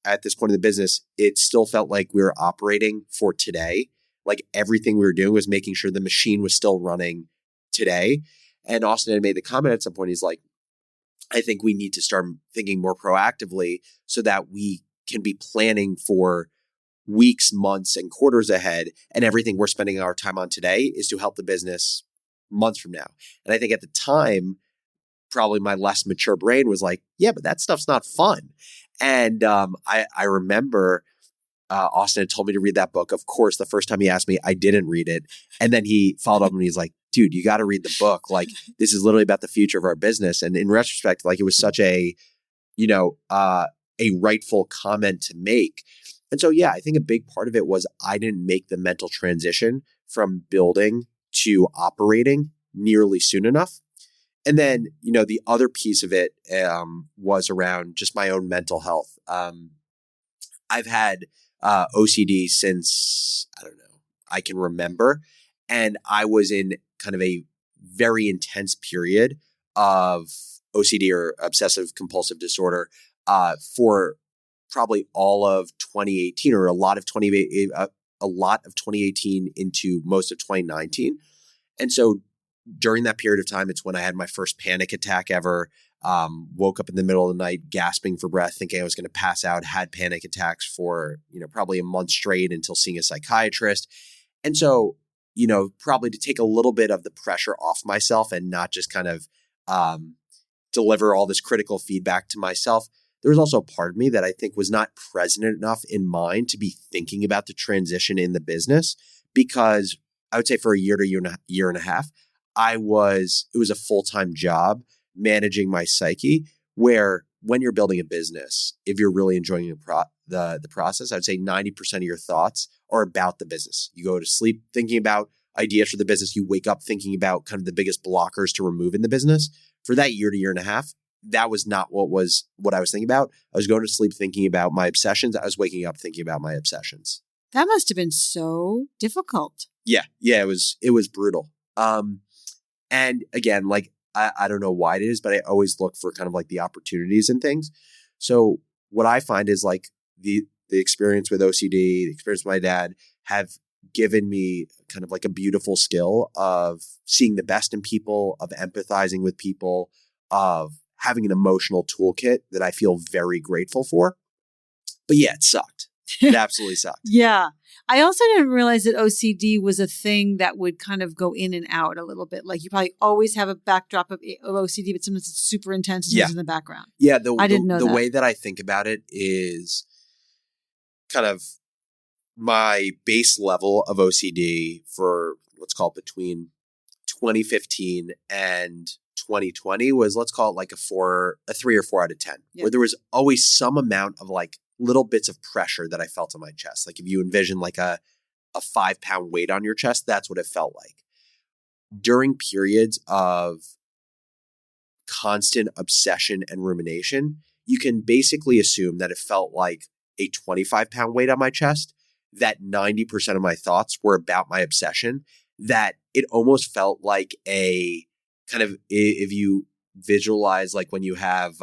at this point in the business, it still felt like we were operating for today. Like everything we were doing was making sure the machine was still running today. And Austin had made the comment at some point, he's like, I think we need to start thinking more proactively so that we can be planning for weeks, months, and quarters ahead. And everything we're spending our time on today is to help the business months from now. And I think at the time, probably my less mature brain was like, yeah, but that stuff's not fun. And I remember Austin had told me to read that book. Of course, the first time he asked me, I didn't read it. And then he followed up and he's like, dude, you got to read the book. Like, this is literally about the future of our business. And in retrospect, like it was such a rightful comment to make. And so, yeah, I think a big part of it was I didn't make the mental transition from building to operating nearly soon enough. And then, the other piece of it was around just my own mental health. I've had OCD since, I can remember. And I was in kind of a very intense period of OCD or obsessive compulsive disorder for probably all of 2018 or a lot of 2018 into most of 2019. And so during that period of time, it's when I had my first panic attack ever, woke up in the middle of the night, gasping for breath, thinking I was going to pass out, had panic attacks for, probably a month straight until seeing a psychiatrist. And so, probably to take a little bit of the pressure off myself and not just kind of deliver all this critical feedback to myself, there was also a part of me that I think was not present enough in mind to be thinking about the transition in the business, because I would say for a year to year and a half, it was a full-time job managing my psyche, where when you're building a business, if you're really enjoying the process, I would say 90% of your thoughts are about the business. You go to sleep thinking about ideas for the business. You wake up thinking about kind of the biggest blockers to remove in the business. For that year to year and a half, that was not what I was thinking about. I was going to sleep thinking about my obsessions. I was waking up thinking about my obsessions. That must have been so difficult. Yeah, it was brutal. And again, like I don't know why it is, but I always look for kind of like the opportunities and things. So what I find is like the experience with OCD, the experience with my dad have given me kind of like a beautiful skill of seeing the best in people, of empathizing with people, of having an emotional toolkit that I feel very grateful for. But yeah, it sucked. It absolutely sucked. Yeah. I also didn't realize that OCD was a thing that would kind of go in and out a little bit. Like you probably always have a backdrop of OCD, but sometimes it's super intense and it's in the background. Yeah. I didn't know the that. way that I think about it is kind of my base level of OCD for let's call it between 2015 and 2020 was, let's call it like a 3 or 4 out of 10, where there was always some amount of like little bits of pressure that I felt on my chest. Like if you envision like a 5-pound weight on your chest, that's what it felt like. During periods of constant obsession and rumination, you can basically assume that it felt like a 25-pound weight on my chest, that 90% of my thoughts were about my obsession, that it almost felt like a kind of, if you visualize like when you have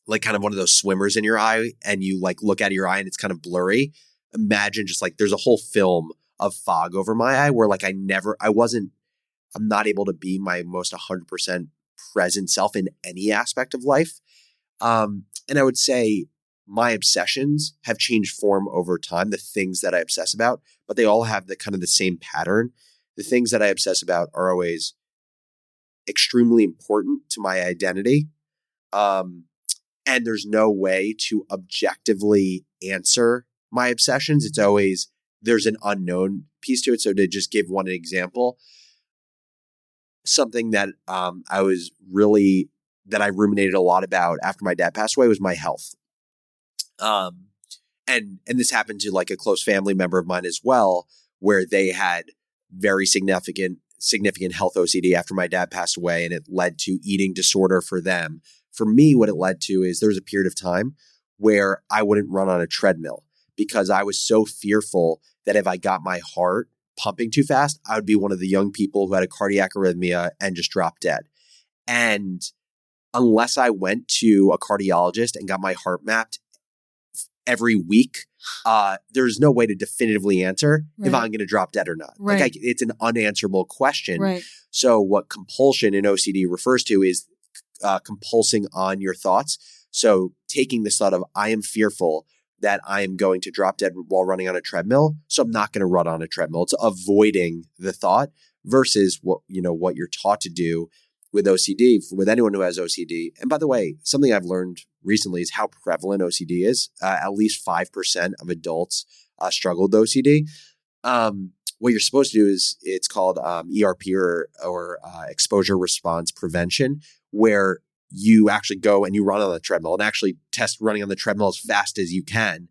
like kind of one of those swimmers in your eye and you like look out of your eye and it's kind of blurry. Imagine just like there's a whole film of fog over my eye where like I'm not able to be my most 100% present self in any aspect of life. And I would say my obsessions have changed form over time, the things that I obsess about, but they all have the kind of the same pattern. The things that I obsess about are always extremely important to my identity. And there's no way to objectively answer my obsessions. It's always, there's an unknown piece to it. So to just give one example, something that I ruminated a lot about after my dad passed away was my health. And this happened to like a close family member of mine as well, where they had very significant health OCD after my dad passed away, and it led to eating disorder for them. For me, what it led to is there was a period of time where I wouldn't run on a treadmill because I was so fearful that if I got my heart pumping too fast, I would be one of the young people who had a cardiac arrhythmia and just drop dead. And unless I went to a cardiologist and got my heart mapped every week, there's no way to definitively answer if I'm going to drop dead or not. Right. Like it's an unanswerable question. Right. So what compulsion in OCD refers to is compulsing on your thoughts. So taking this thought of, I am fearful that I am going to drop dead while running on a treadmill, so I'm not going to run on a treadmill. It's avoiding the thought versus what you're taught to do with OCD, with anyone who has OCD. And by the way, something I've learned recently is how prevalent OCD is. At least 5% of adults struggle with OCD. What you're supposed to do is, it's called ERP or exposure response prevention, where you actually go and you run on the treadmill and actually test running on the treadmill as fast as you can,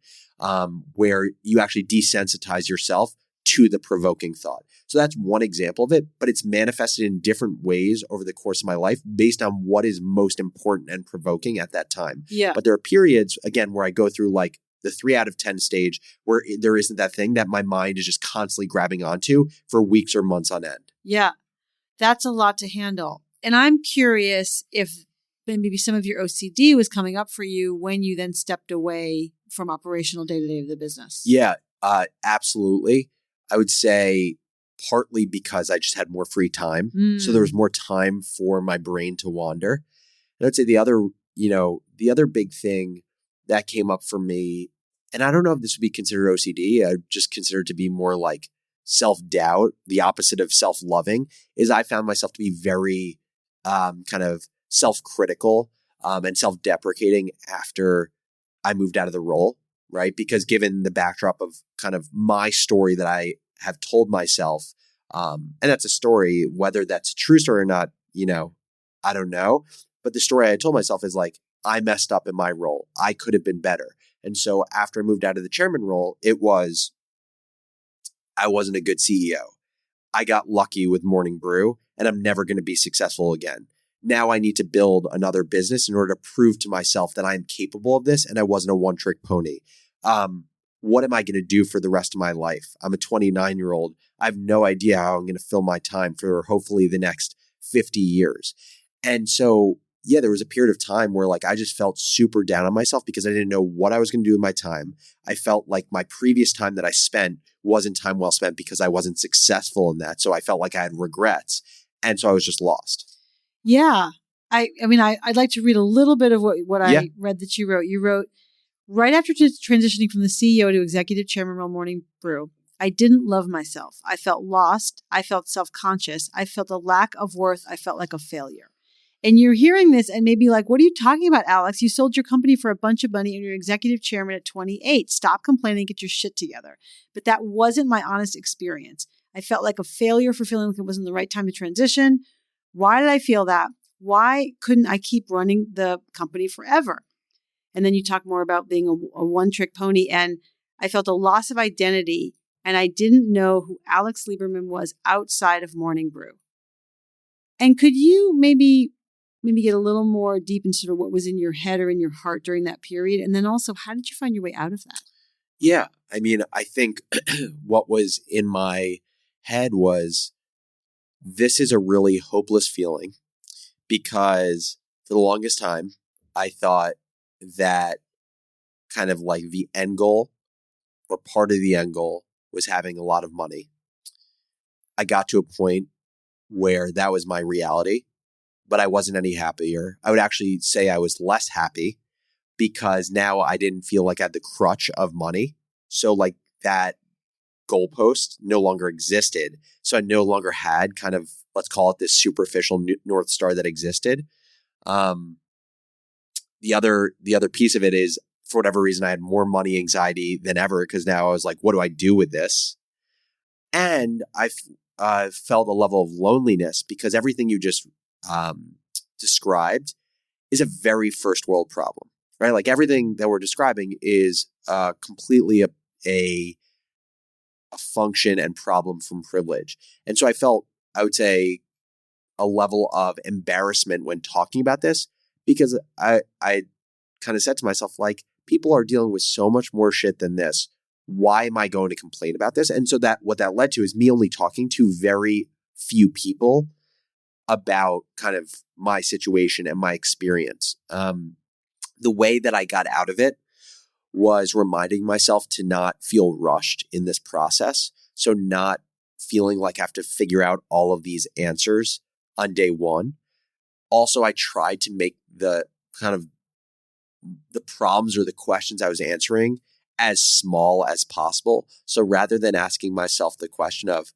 where you actually desensitize yourself to the provoking thought. So that's one example of it, but it's manifested in different ways over the course of my life based on what is most important and provoking at that time. Yeah. But there are periods, again, where I go through like the 3 out of 10 stage where there isn't that thing that my mind is just constantly grabbing onto for weeks or months on end. Yeah. That's a lot to handle. And I'm curious if maybe some of your OCD was coming up for you when you then stepped away from operational day-to-day of the business. Yeah, absolutely. I would say partly because I just had more free time. So there was more time for my brain to wander. And I'd say the other big thing that came up for me, and I don't know if this would be considered OCD, I just consider it to be more like self-doubt, the opposite of self-loving, is I found myself to be very kind of self-critical and self-deprecating after I moved out of the role, right? Because given the backdrop of kind of my story that I have told myself, and that's a story, whether that's a true story or not, I don't know. But the story I told myself is like, I messed up in my role. I could have been better. And so after I moved out of the chairman role, I wasn't a good CEO. I got lucky with Morning Brew, and I'm never going to be successful again. now I need to build another business in order to prove to myself that I'm capable of this and I wasn't a one-trick pony. What am I going to do for the rest of my life? I'm a 29-year-old. I have no idea how I'm going to fill my time for hopefully the next 50 years. And so, yeah, there was a period of time where like I just felt super down on myself because I didn't know what I was going to do with my time. I felt like my previous time that I spent wasn't time well spent because I wasn't successful in that. So I felt like I had regrets. And so I was just lost. Yeah. I'd like to read a little bit of what I read that you wrote. You wrote, right after transitioning from the CEO to executive chairman role Morning Brew, I didn't love myself. I felt lost. I felt self-conscious. I felt a lack of worth. I felt like a failure. And you're hearing this and maybe like, what are you talking about, Alex? You sold your company for a bunch of money and you're executive chairman at 28. Stop complaining, get your shit together. But that wasn't my honest experience. I felt like a failure for feeling like it wasn't the right time to transition. Why did I feel that? Why couldn't I keep running the company forever? And then you talk more about being a one-trick pony. And I felt a loss of identity and I didn't know who Alex Lieberman was outside of Morning Brew. And could you maybe get a little more deep into sort of what was in your head or in your heart during that period? And then also, how did you find your way out of that? Yeah. I mean, I think what was in my head was this is a really hopeless feeling because for the longest time, I thought that kind of like the end goal or part of the end goal was having a lot of money. I got to a point where that was my reality, but I wasn't any happier. I would actually say I was less happy because now I didn't feel like I had the crutch of money. So like that goalpost no longer existed. So I no longer had kind of, let's call it this superficial North Star that existed. The other piece of it is for whatever reason, I had more money anxiety than ever because now I was like, what do I do with this? And I felt a level of loneliness because everything you just described is a very first world problem, right? Like everything that we're describing is completely a function and problem from privilege. And so I felt, I would say, a level of embarrassment when talking about this because I kind of said to myself, like, people are dealing with so much more shit than this. Why am I going to complain about this? And so that what that led to is me only talking to very few people about kind of my situation and my experience. The way that I got out of it was reminding myself to not feel rushed in this process. So not feeling like I have to figure out all of these answers on day one. Also, I tried to make the kind of the problems or the questions I was answering as small as possible. So rather than asking myself the question of,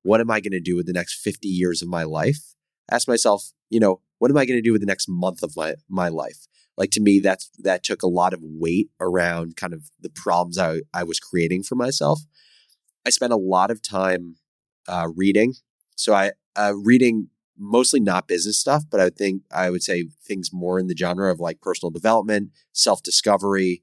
what am I going to do with the next 50 years of my life? Ask myself, what am I going to do with the next month of my life? Like to me, that took a lot of weight around kind of the problems I was creating for myself. I spent a lot of time reading. So I reading mostly not business stuff, but I would say things more in the genre of like personal development, self-discovery,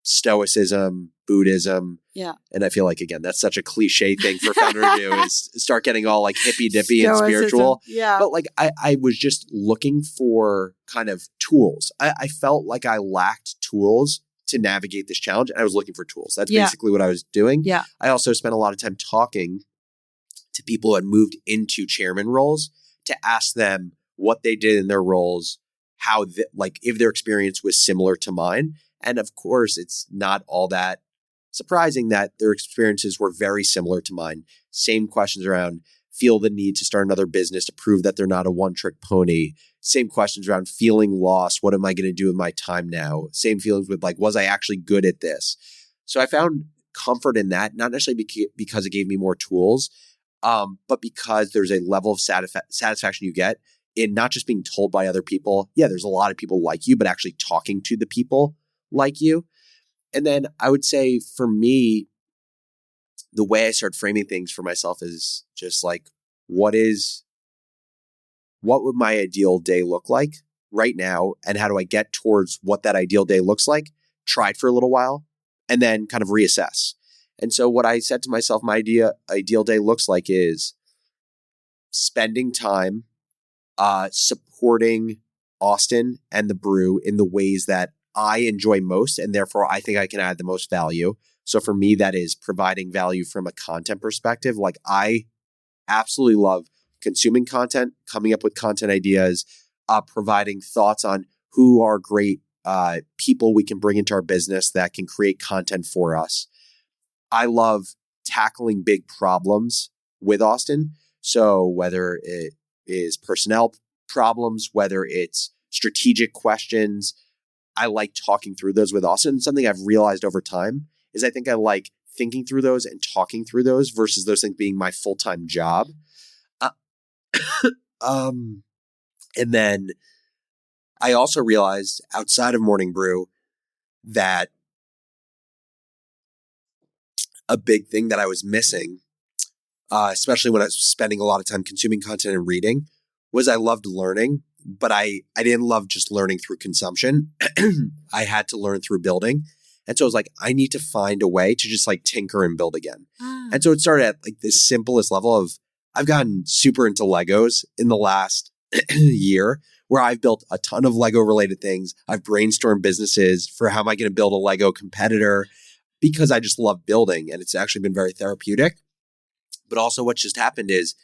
Stoicism, Buddhism. Yeah. And I feel like, again, that's such a cliche thing for founder to do is start getting all like hippy dippy and spiritual. Yeah. But like, I was just looking for kind of tools. I felt like I lacked tools to navigate this challenge. And I was looking for tools. That's basically what I was doing. Yeah. I also spent a lot of time talking to people who had moved into chairman roles to ask them what they did in their roles, how if their experience was similar to mine. And of course, it's not all that surprising that their experiences were very similar to mine. Same questions around feel the need to start another business to prove that they're not a one-trick pony. Same questions around feeling lost. What am I going to do with my time now? Same feelings with like, was I actually good at this? So I found comfort in that, not necessarily because it gave me more tools, but because there's a level of satisfaction you get in not just being told by other people. Yeah, there's a lot of people like you, but actually talking to the people like you. And then I would say for me, the way I started framing things for myself is just like, what would my ideal day look like right now? And how do I get towards what that ideal day looks like? Try it for a little while and then kind of reassess. And so what I said to myself, my ideal day looks like is spending time supporting Austin and the brew in the ways that I enjoy most, and therefore I think I can add the most value. So for me, that is providing value from a content perspective. Like I absolutely love consuming content, coming up with content ideas, providing thoughts on who are great people we can bring into our business that can create content for us. I love tackling big problems with Austin. So whether it is personnel problems, whether it's strategic questions, I like talking through those with Austin. Something I've realized over time is I think I like thinking through those and talking through those versus those things being my full-time job. And then I also realized outside of Morning Brew that a big thing that I was missing, especially when I was spending a lot of time consuming content and reading, was I loved learning, but I didn't love just learning through consumption. I had to learn through building. And so I was like, I need to find a way to just like tinker and build again. And so it started at like the simplest level of I've gotten super into Legos in the last year where I've built a ton of Lego related things. I've brainstormed businesses for how am I going to build a Lego competitor because I just love building and it's actually been very therapeutic. But also what just happened is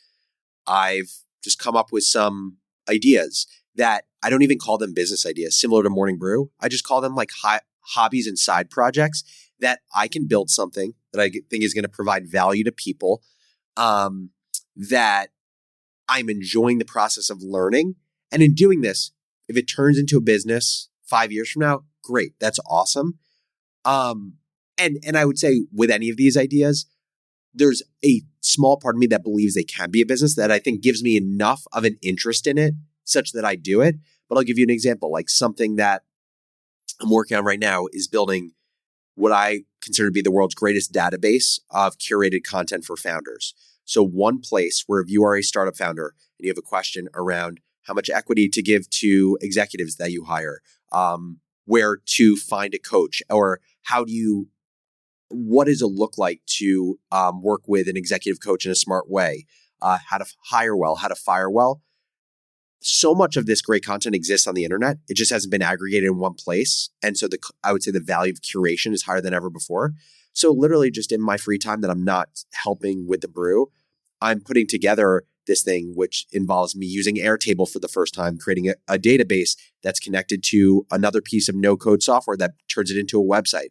I've just come up with some ideas that I don't even call them business ideas, similar to Morning Brew. I just call them like hobbies and side projects that I can build something that I think is going to provide value to people, that I'm enjoying the process of learning. And in doing this, if it turns into a business 5 years from now, great. That's awesome. And I would say with any of these ideas, there's a small part of me that believes they can be a business that I think gives me enough of an interest in it such that I do it. But I'll give you an example, like something that I'm working on right now is building what I consider to be the world's greatest database of curated content for founders. So one place where if you are a startup founder and you have a question around how much equity to give to executives that you hire, where to find a coach, or what does it look like to work with an executive coach in a smart way, how to hire well, how to fire well. So much of this great content exists on the internet. It just hasn't been aggregated in one place. And so I would say the value of curation is higher than ever before. So literally just in my free time that I'm not helping with the brew, I'm putting together this thing, which involves me using Airtable for the first time, creating a database that's connected to another piece of no-code software that turns it into a website.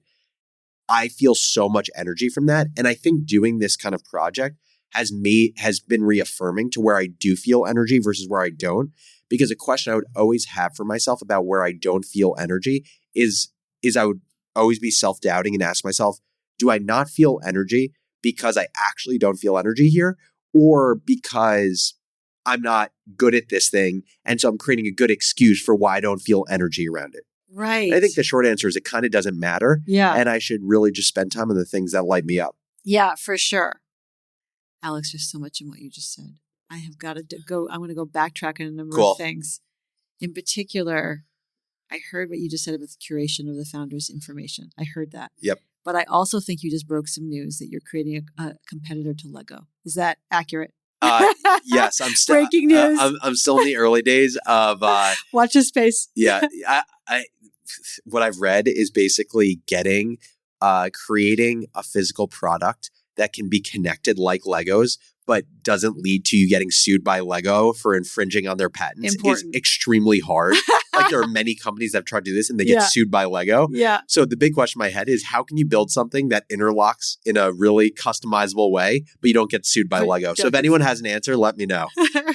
I feel so much energy from that. And I think doing this kind of project has been reaffirming to where I do feel energy versus where I don't. Because a question I would always have for myself about where I don't feel energy is I would always be self-doubting and ask myself, do I not feel energy because I actually don't feel energy here? Or because I'm not good at this thing, and so I'm creating a good excuse for why I don't feel energy around it. Right. And I think the short answer is it kind of doesn't matter. Yeah. And I should really just spend time on the things that light me up. Yeah, for sure. Alex, there's so much in what you just said. I have got to go. I'm going to go backtrack on a number of things. In particular, I heard what you just said about the curation of the founder's information. I heard that. Yep. But I also think you just broke some news that you're creating a competitor to Lego. Is that accurate? Yes, I'm still breaking news. I'm still in the early days of watch this space. Yeah, I what I've read is basically creating a physical product that can be connected like Legos, but doesn't lead to you getting sued by Lego for infringing on their patents is extremely hard. Like there are many companies that have tried to do this and they get sued by Lego. Yeah. So the big question in my head is how can you build something that interlocks in a really customizable way, but you don't get sued by Lego? So if anyone has an answer, let me know.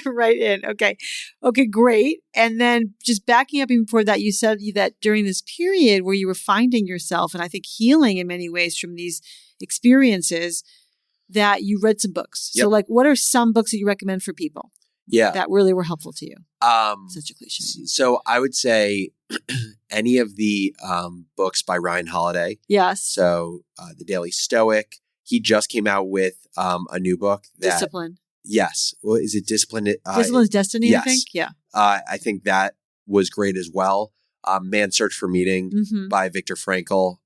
Right in. Okay. Okay, great. And then just backing up even before that, you said that during this period where you were finding yourself and I think healing in many ways from these experiences, that you read some books. Yep. So like, what are some books that you recommend for people? Yeah. That really were helpful to you? Such a cliche. So I would say any of the books by Ryan Holiday. Yes. So The Daily Stoic. He just came out with a new book. Discipline. Yes. Well, is it Discipline? Discipline's Destiny, yes. I think. Yeah. I think that was great as well. Man's Search for Meaning by Viktor Frankl.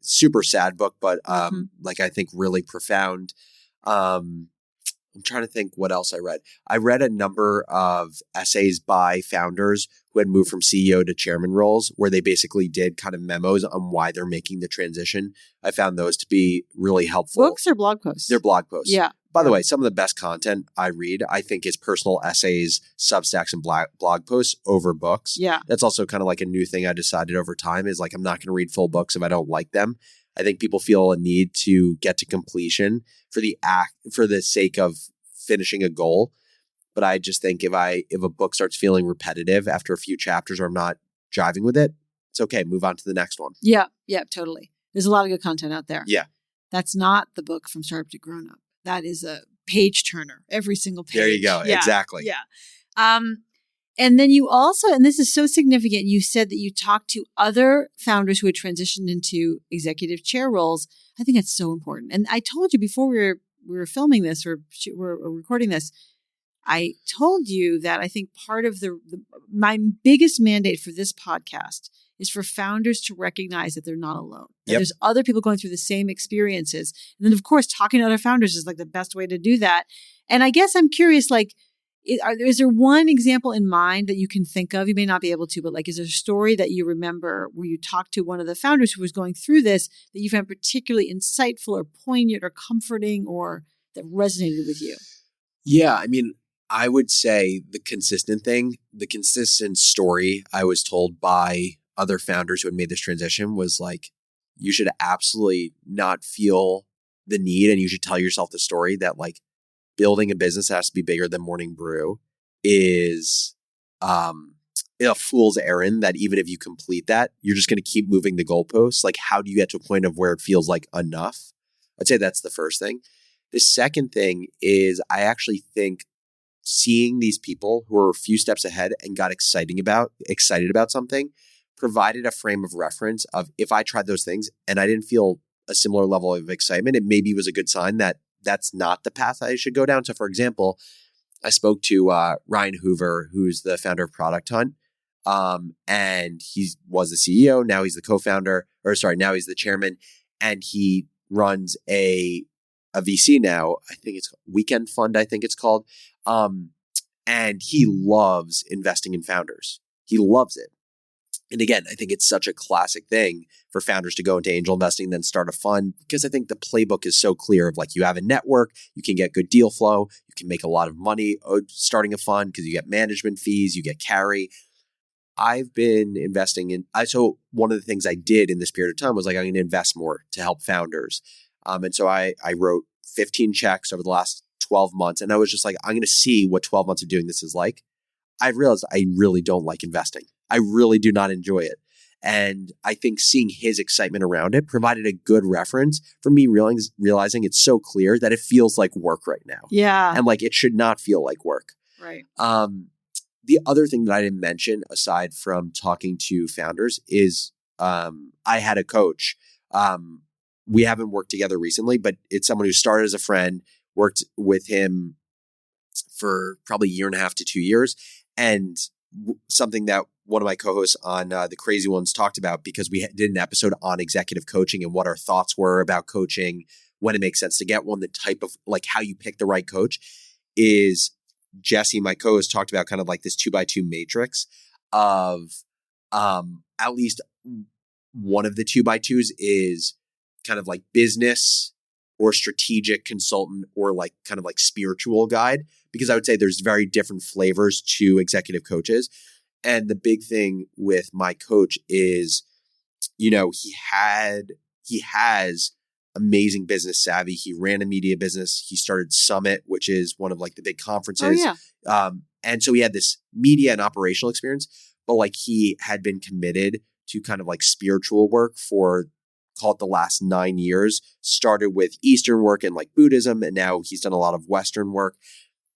Super sad book, but like I think really profound. I'm trying to think what else I read. I read a number of essays by founders who had moved from CEO to chairman roles, where they basically did kind of memos on why they're making the transition. I found those to be really helpful. Books or blog posts? They're blog posts. Yeah. By the way, some of the best content I read, I think, is personal essays, Substacks, and blog posts over books. Yeah. That's also kind of like a new thing I decided over time is like, I'm not going to read full books if I don't like them. I think people feel a need to get to completion for the sake of finishing a goal. But I just think if a book starts feeling repetitive after a few chapters or I'm not jiving with it, it's okay. Move on to the next one. Yeah. Yeah, totally. There's a lot of good content out there. Yeah. That's not the book From Startup to Grown Up. That is a page turner, every single page. There you go. Yeah. Exactly. Yeah. And then you also, and this is so significant, you said that you talked to other founders who had transitioned into executive chair roles. I think that's so important. And I told you before we were filming this or we're recording this, I told you that I think part of my biggest mandate for this podcast is for founders to recognize that they're not alone. That there's other people going through the same experiences. And then, of course, talking to other founders is like the best way to do that. And I guess I'm curious, like, is there one example in mind that you can think of? You may not be able to, but like, is there a story that you remember where you talked to one of the founders who was going through this that you found particularly insightful or poignant or comforting or that resonated with you? Yeah. I mean, I would say the consistent story I was told by other founders who had made this transition was like, you should absolutely not feel the need and you should tell yourself the story that like, building a business that has to be bigger than Morning Brew is a fool's errand that even if you complete that, you're just going to keep moving the goalposts. Like, how do you get to a point of where it feels like enough? I'd say that's the first thing. The second thing is I actually think seeing these people who are a few steps ahead and got excited about something provided a frame of reference of if I tried those things and I didn't feel a similar level of excitement, it maybe was a good sign that that's not the path I should go down. So for example, I spoke to Ryan Hoover, who's the founder of Product Hunt. And he was the CEO. Now he's the co-founder, now he's the chairman. And he runs a VC now. I think it's Weekend Fund, I think it's called. And he loves investing in founders. He loves it. And again, I think it's such a classic thing for founders to go into angel investing and then start a fund because I think the playbook is so clear of like you have a network, you can get good deal flow, you can make a lot of money starting a fund because you get management fees, you get carry. I've been investing so one of the things I did in this period of time was like, I'm going to invest more to help founders. And so I wrote 15 checks over the last 12 months and I was just like, I'm going to see what 12 months of doing this is like. I realized I really don't like investing. I really do not enjoy it. And I think seeing his excitement around it provided a good reference for me realizing it's so clear that it feels like work right now. Yeah. And like it should not feel like work. Right. The other thing that I didn't mention aside from talking to founders is I had a coach. We haven't worked together recently, but it's someone who started as a friend, worked with him for probably a year and a half to 2 years. And something that one of my co-hosts on The Crazy Ones talked about because we did an episode on executive coaching and what our thoughts were about coaching, when it makes sense to get one, the type of like how you pick the right coach is Jesse, my co-host, talked about kind of like this 2x2 matrix of at least one of the 2x2s is kind of like business or strategic consultant or like kind of like spiritual guide, because I would say there's very different flavors to executive coaches. And the big thing with my coach is, you know, he has amazing business savvy. He ran a media business. He started Summit, which is one of like the big conferences. Oh, yeah. And so he had this media and operational experience, but like he had been committed to kind of like spiritual work for call it the last 9 years, started with Eastern work and like Buddhism. And now he's done a lot of Western work.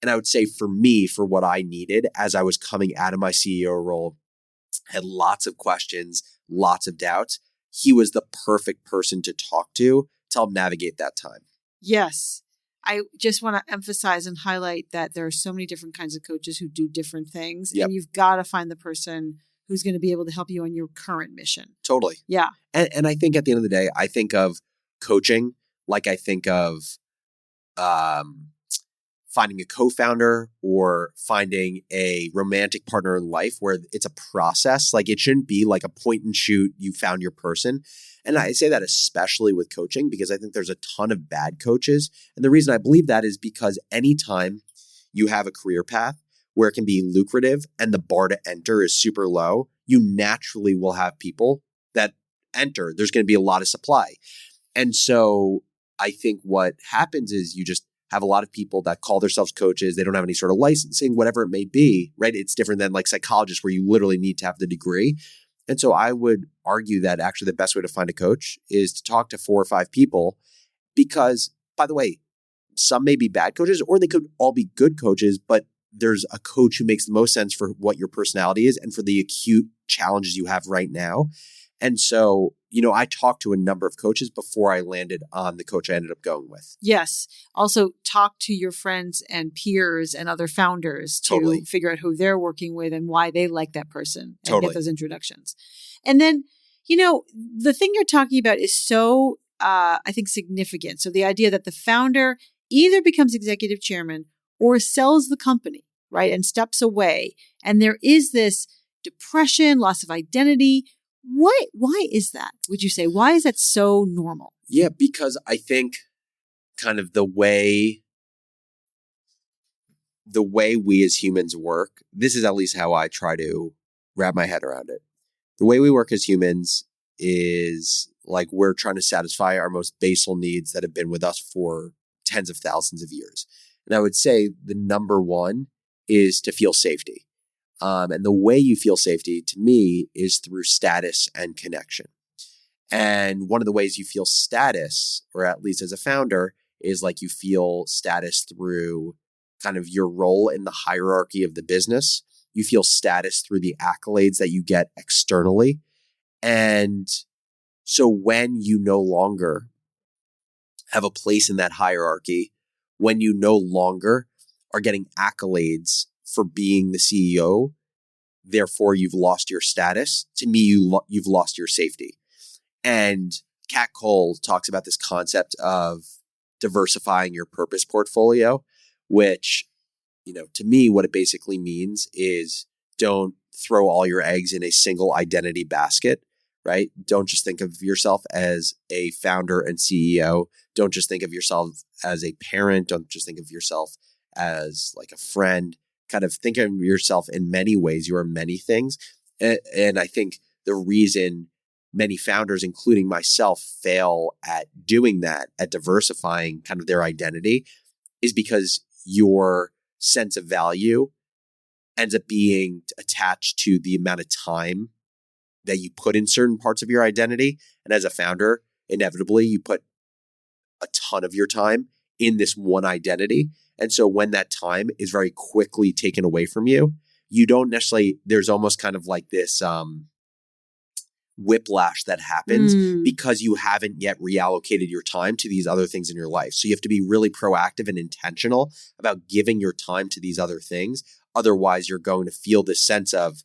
And I would say for me, for what I needed as I was coming out of my CEO role, had lots of questions, lots of doubts. He was the perfect person to talk to help navigate that time. Yes. I just want to emphasize and highlight that there are so many different kinds of coaches who do different things. Yep. And you've got to find the person who's going to be able to help you on your current mission. Totally. Yeah. And I think at the end of the day, I think of coaching like I think of finding a co-founder or finding a romantic partner in life where it's a process. Like it shouldn't be like a point and shoot, you found your person. And I say that especially with coaching because I think there's a ton of bad coaches. And the reason I believe that is because anytime you have a career path where it can be lucrative and the bar to enter is super low, you naturally will have people that enter. There's going to be a lot of supply. And so I think what happens is you just have a lot of people that call themselves coaches. They don't have any sort of licensing, whatever it may be, right? It's different than like psychologists where you literally need to have the degree. And so I would argue that actually the best way to find a coach is to talk to 4 or 5 people because, by the way, some may be bad coaches or they could all be good coaches, but there's a coach who makes the most sense for what your personality is and for the acute challenges you have right now. And so, I talked to a number of coaches before I landed on the coach I ended up going with. Yes. Also talk to your friends and peers and other founders to figure out who they're working with and why they like that person and get those introductions. And then, the thing you're talking about is so, I think, significant. So the idea that the founder either becomes executive chairman or sells the company, right, and steps away. And there is this depression, loss of identity. Why is that, would you say? Why is that so normal? Yeah, because I think kind of the way we as humans work, this is at least how I try to wrap my head around it. The way we work as humans is like we're trying to satisfy our most basal needs that have been with us for tens of thousands of years. And I would say the number one is to feel safety. And the way you feel safety to me is through status and connection. And one of the ways you feel status, or at least as a founder, is like you feel status through kind of your role in the hierarchy of the business. You feel status through the accolades that you get externally. And so when you no longer have a place in that hierarchy, when you no longer are getting accolades for being the CEO, therefore you've lost your status. To me, you've lost your safety. And Kat Cole talks about this concept of diversifying your purpose portfolio, which, to me, what it basically means is don't throw all your eggs in a single identity basket, right? Don't just think of yourself as a founder and CEO. Don't just think of yourself as a parent. Don't just think of yourself as like a friend. Kind of think of yourself in many ways. You are many things. And I think the reason many founders, including myself, fail at doing that, at diversifying kind of their identity, is because your sense of value ends up being attached to the amount of time that you put in certain parts of your identity. And as a founder, inevitably, you put a ton of your time in this one identity. And so when that time is very quickly taken away from you, you don't necessarily, there's almost kind of like this whiplash that happens because you haven't yet reallocated your time to these other things in your life. So you have to be really proactive and intentional about giving your time to these other things. Otherwise, you're going to feel this sense of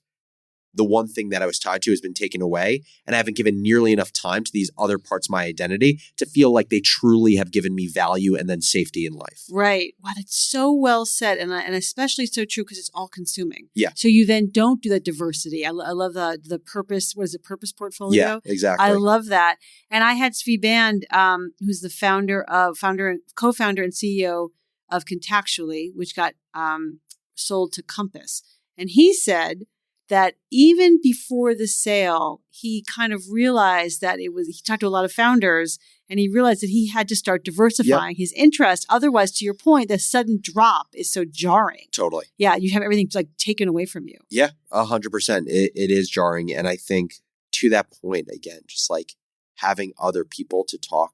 the one thing that I was tied to has been taken away, and I haven't given nearly enough time to these other parts of my identity to feel like they truly have given me value and then safety in life. Right. Wow, that's so well said, and especially so true because it's all consuming. Yeah. So you then don't do that diversity. I love the purpose. What is it? Purpose portfolio. Yeah, exactly. I love that. And I had Svi Band, who's the founder and co-founder and CEO of Contactually, which got sold to Compass, and he said that even before the sale, he kind of realized that he talked to a lot of founders and he realized that he had to start diversifying his interest. Otherwise, to your point, the sudden drop is so jarring. Totally. Yeah. You have everything like taken away from you. Yeah, 100%. It is jarring. And I think to that point, again, just like having other people to talk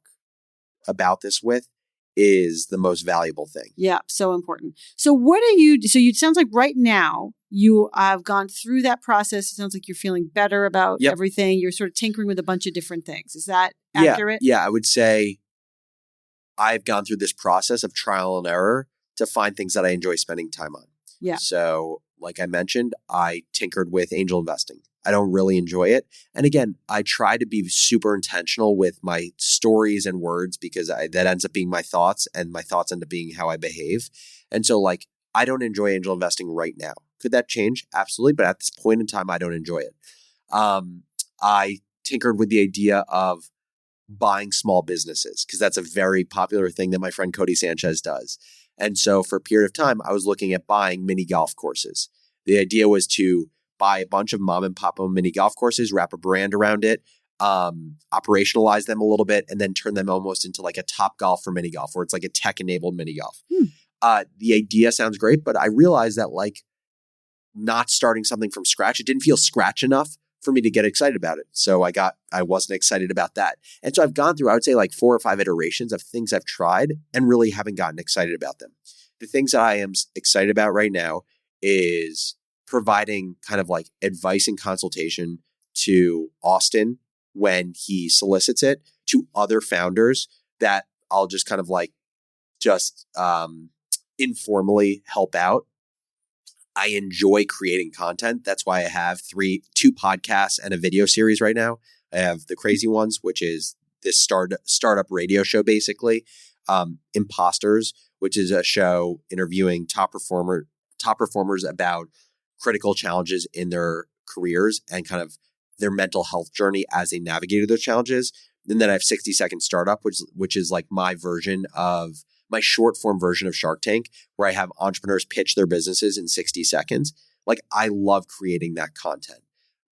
about this with is the most valuable thing. Yeah. So important. So it sounds like right now, you have gone through that process. It sounds like you're feeling better about everything. You're sort of tinkering with a bunch of different things. Is that accurate? Yeah, I would say I've gone through this process of trial and error to find things that I enjoy spending time on. Yeah. So like I mentioned, I tinkered with angel investing. I don't really enjoy it. And again, I try to be super intentional with my stories and words because that ends up being my thoughts, and my thoughts end up being how I behave. And so like, I don't enjoy angel investing right now. Could that change? Absolutely. But at this point in time, I don't enjoy it. I tinkered with the idea of buying small businesses because that's a very popular thing that my friend Cody Sanchez does. And so for a period of time, I was looking at buying mini golf courses. The idea was to buy a bunch of mom and pop mini golf courses, wrap a brand around it, operationalize them a little bit, and then turn them almost into like a Top Golf for mini golf, where it's like a tech-enabled mini golf. The idea sounds great, but I realized that like not starting something from scratch, it didn't feel scratch enough for me to get excited about it. So I wasn't excited about that. And so I've gone through, I would say like 4 or 5 iterations of things I've tried and really haven't gotten excited about them. The things that I am excited about right now is providing kind of like advice and consultation to Austin when he solicits it, to other founders that I'll just kind of like informally help out. I enjoy creating content. That's why I have 2 podcasts and a video series right now. I have The Crazy Ones, which is this startup radio show, basically. Imposters, which is a show interviewing top performers about critical challenges in their careers and kind of their mental health journey as they navigated those challenges. And then I have 60 Second Startup, which is like my short form version of Shark Tank, where I have entrepreneurs pitch their businesses in 60 seconds. Like, I love creating that content,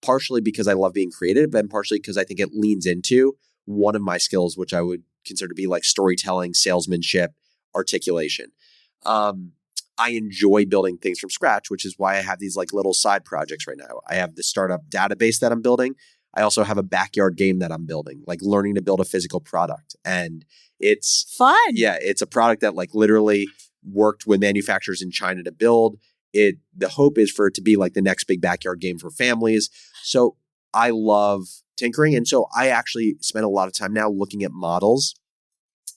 partially because I love being creative, and partially because I think it leans into one of my skills, which I would consider to be like storytelling, salesmanship, articulation. I enjoy building things from scratch, which is why I have these like little side projects right now. I have the startup database that I'm building. I also have a backyard game that I'm building, like learning to build a physical product. And it's fun. Yeah, it's a product that like literally worked with manufacturers in China to build it. The hope is for it to be like the next big backyard game for families. So I love tinkering. And so I actually spend a lot of time now looking at models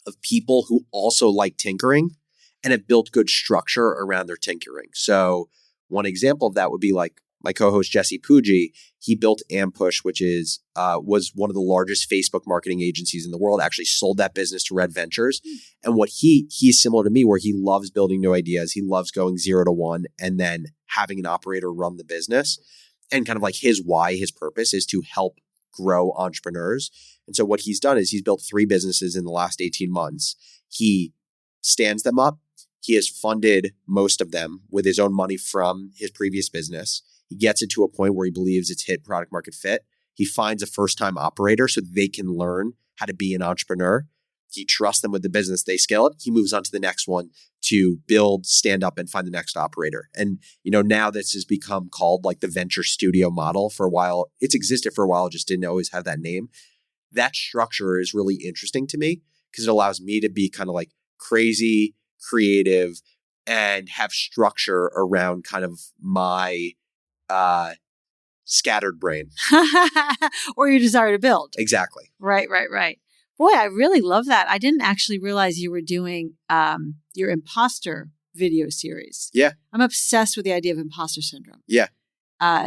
of people who also like tinkering and have built good structure around their tinkering. So one example of that would be like my co-host Jesse Pujji. He built Ampush, which was one of the largest Facebook marketing agencies in the world. Actually sold that business to Red Ventures. And what he's similar to me, where he loves building new ideas. He loves going 0 to 1 and then having an operator run the business. And kind of like his why, his purpose is to help grow entrepreneurs. And so what he's done is he's built 3 businesses in the last 18 months. He stands them up. He has funded most of them with his own money from his previous business. He gets it to a point where he believes it's hit product market fit. He finds a first-time operator so they can learn how to be an entrepreneur. He trusts them with the business. They scale it. He moves on to the next one to build, stand up, and find the next operator. And now this has become called like the venture studio model. For a while, it's existed for a while, just didn't always have that name. That structure is really interesting to me because it allows me to be kind of like crazy, creative, and have structure around kind of my scattered brain. Or your desire to build. Exactly. Right. Boy, I really love that. I didn't actually realize you were doing your imposter video series. Yeah. I'm obsessed with the idea of imposter syndrome. Yeah.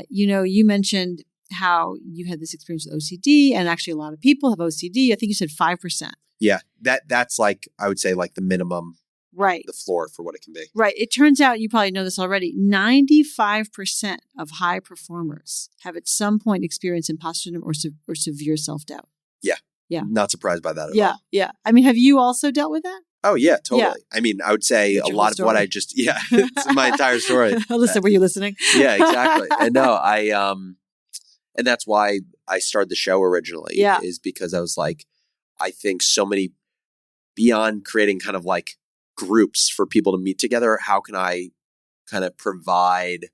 You mentioned how you had this experience with OCD, and actually a lot of people have OCD. I think you said 5%. Yeah. That's like, I would say like the minimum. Right. The floor for what it can be. Right. It turns out, you probably know this already, 95% of high performers have at some point experienced imposter syndrome or severe self-doubt. Yeah. Yeah. Not surprised by that at all. Yeah. I mean, have you also dealt with that? Oh, yeah, totally. Yeah. I mean, I would say a lot of what I just, it's my entire story. Listen, were you listening? Yeah, exactly. And no, and that's why I started the show originally. Yeah. Is because I was like, I think so many, beyond creating kind of like groups for people to meet together, how can I kind of provide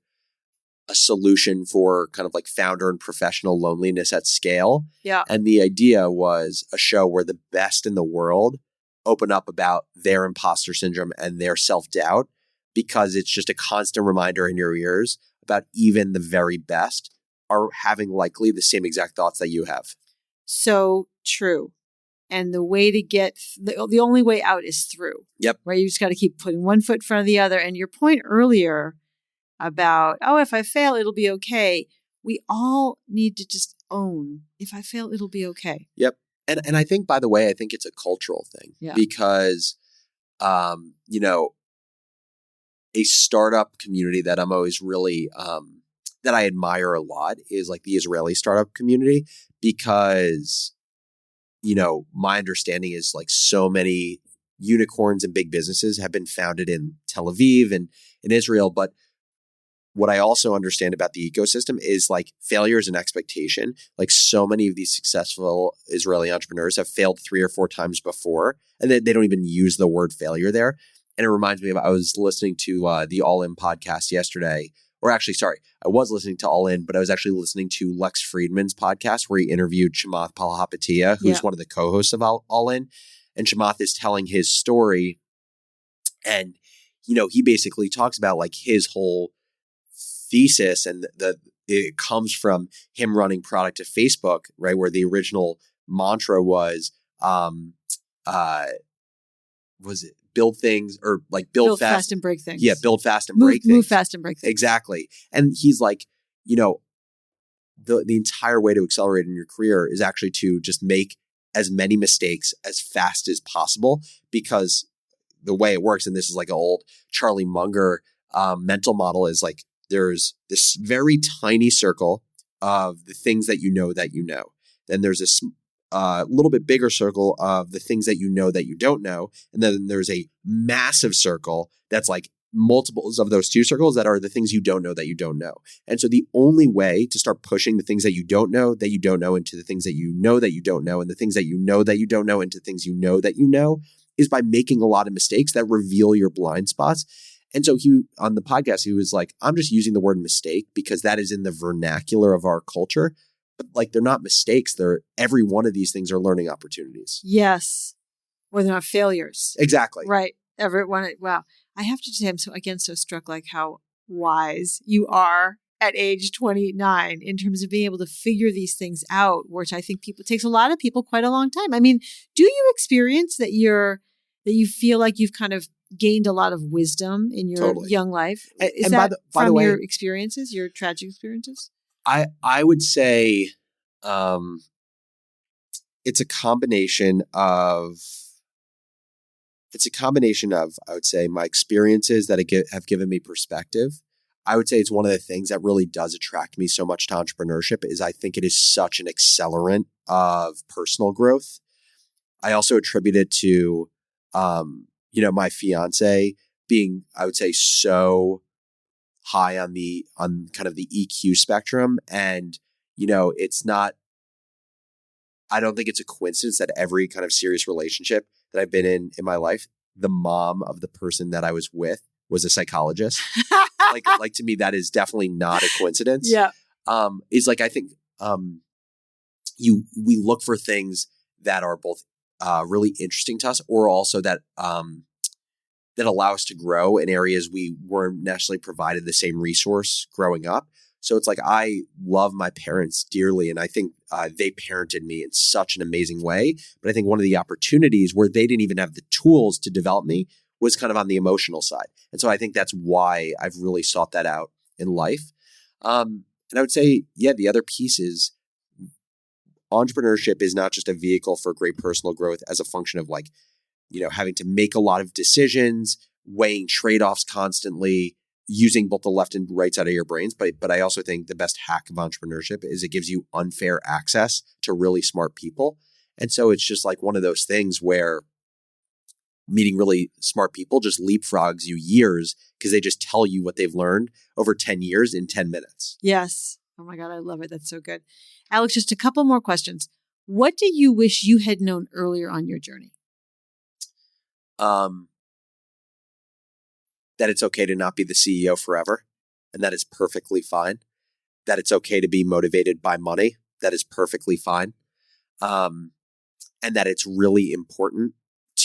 a solution for kind of like founder and professional loneliness at scale? Yeah. And the idea was a show where the best in the world open up about their imposter syndrome and their self-doubt, because it's just a constant reminder in your ears about even the very best are having likely the same exact thoughts that you have. So true. And the way to get, the only way out is through. Yep. Right? You just got to keep putting one foot in front of the other. And your point earlier about, if I fail, it'll be okay. we all need to just own, if I fail, it'll be okay. Yep. And I think, by the way, I think it's a cultural thing because, you know, a startup community that I'm always really, that I admire a lot is like the Israeli startup community because, you know, my understanding is like so many unicorns and big businesses have been founded in Tel Aviv and in Israel. But what I also understand about the ecosystem is like failure is an expectation. Like so many of these successful Israeli entrepreneurs have failed 3 or 4 times before, and they don't even use the word failure there. And it reminds me of, I was listening to the All In podcast yesterday, or actually, sorry, I was listening to All In, but I was actually listening to Lex Friedman's podcast where he interviewed Chamath Palihapitiya, who's one of the co-hosts of All In. And Chamath is telling his story. And, you know, he basically talks about like his whole thesis, and it comes from him running product at Facebook, right? Where the original mantra was it build things, or like build fast and break things. Yeah, build fast and break things. Move fast and break things. Exactly. And he's like, you know, the entire way to accelerate in your career is actually to just make as many mistakes as fast as possible, because the way it works, and this is like an old Charlie Munger mental model, is like there's this very tiny circle of the things that you know that you know. Then there's this little bit bigger circle of the things that you know that you don't know. And then there's a massive circle that's like multiples of those two circles that are the things you don't know that you don't know. And so the only way to start pushing the things that you don't know into the things that you know that you don't know, and the things that you know that you don't know into things you know that you know, is by making a lot of mistakes that reveal your blind spots. And so he, on the podcast, he was like, I'm just using the word mistake because that is in the vernacular of our culture. But like, they're not mistakes. Every one of these things are learning opportunities. Yes. Or they're not failures. Exactly. Right. Everyone. Wow. I have to say, I'm so struck like how wise you are at age 29 in terms of being able to figure these things out, which I think takes a lot of people quite a long time. I mean, do you experience that you feel like you've kind of gained a lot of wisdom in your young life? Is that by the way, your experiences, your tragic experiences? I would say it's a combination of I would say my experiences that have given me perspective. I would say it's one of the things that really does attract me so much to entrepreneurship is I think it is such an accelerant of personal growth. I also attribute it to you know, my fiance being, I would say, so high on kind of the EQ spectrum. And, you know, I don't think it's a coincidence that every kind of serious relationship that I've been in my life, the mom of the person that I was with was a psychologist. like to me, that is definitely not a coincidence. Yeah. Is like, I think we look for things that are both really interesting to us, or also that allow us to grow in areas we weren't necessarily provided the same resource growing up. So it's like, I love my parents dearly, and I think they parented me in such an amazing way. But I think one of the opportunities where they didn't even have the tools to develop me was kind of on the emotional side. And so I think that's why I've really sought that out in life. And I would say, yeah, the other piece is entrepreneurship is not just a vehicle for great personal growth as a function of like, you know, having to make a lot of decisions, weighing trade-offs constantly, using both the left and right side of your brains. But I also think the best hack of entrepreneurship is it gives you unfair access to really smart people. And so it's just like one of those things where meeting really smart people just leapfrogs you years because they just tell you what they've learned over 10 years in 10 minutes. Yes. Oh my God, I love it. That's so good. Alex, just a couple more questions. What do you wish you had known earlier on your journey? That it's okay to not be the CEO forever, and that is perfectly fine. That it's okay to be motivated by money. That is perfectly fine. And that it's really important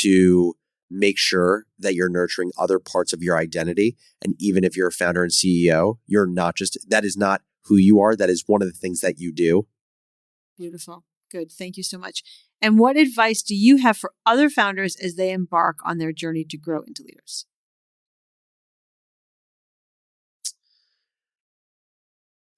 to make sure that you're nurturing other parts of your identity. And even if you're a founder and CEO, that is not who you are. That is one of the things that you do. Beautiful. Good. Thank you so much. And what advice do you have for other founders as they embark on their journey to grow into leaders?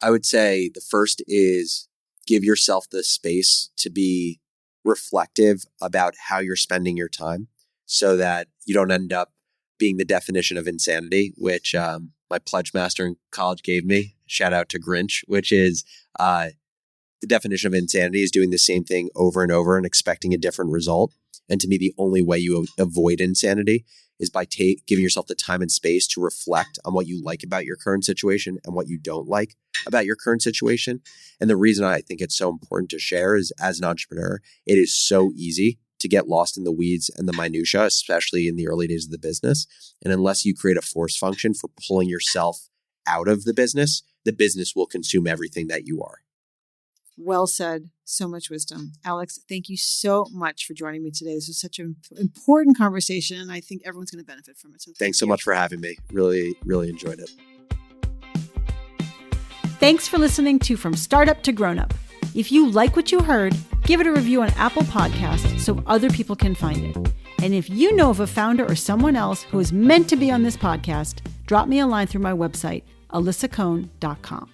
I would say the first is give yourself the space to be reflective about how you're spending your time so that you don't end up being the definition of insanity, which my pledge master in college gave me. Shout out to Grinch, which is the definition of insanity is doing the same thing over and over and expecting a different result. And to me, the only way you avoid insanity is by giving yourself the time and space to reflect on what you like about your current situation and what you don't like about your current situation. And the reason I think it's so important to share is, as an entrepreneur, it is so easy to get lost in the weeds and the minutia, especially in the early days of the business. And unless you create a force function for pulling yourself out of the business will consume everything that you are. Well said. So much wisdom. Alex, thank you so much for joining me today. This was such an important conversation, and I think everyone's going to benefit from it. So thanks so much for having me. Really, really enjoyed it. Thanks for listening to From Startup to Grown Up. If you like what you heard, give it a review on Apple Podcasts so other people can find it. And if you know of a founder or someone else who is meant to be on this podcast, drop me a line through my website, alisacohn.com.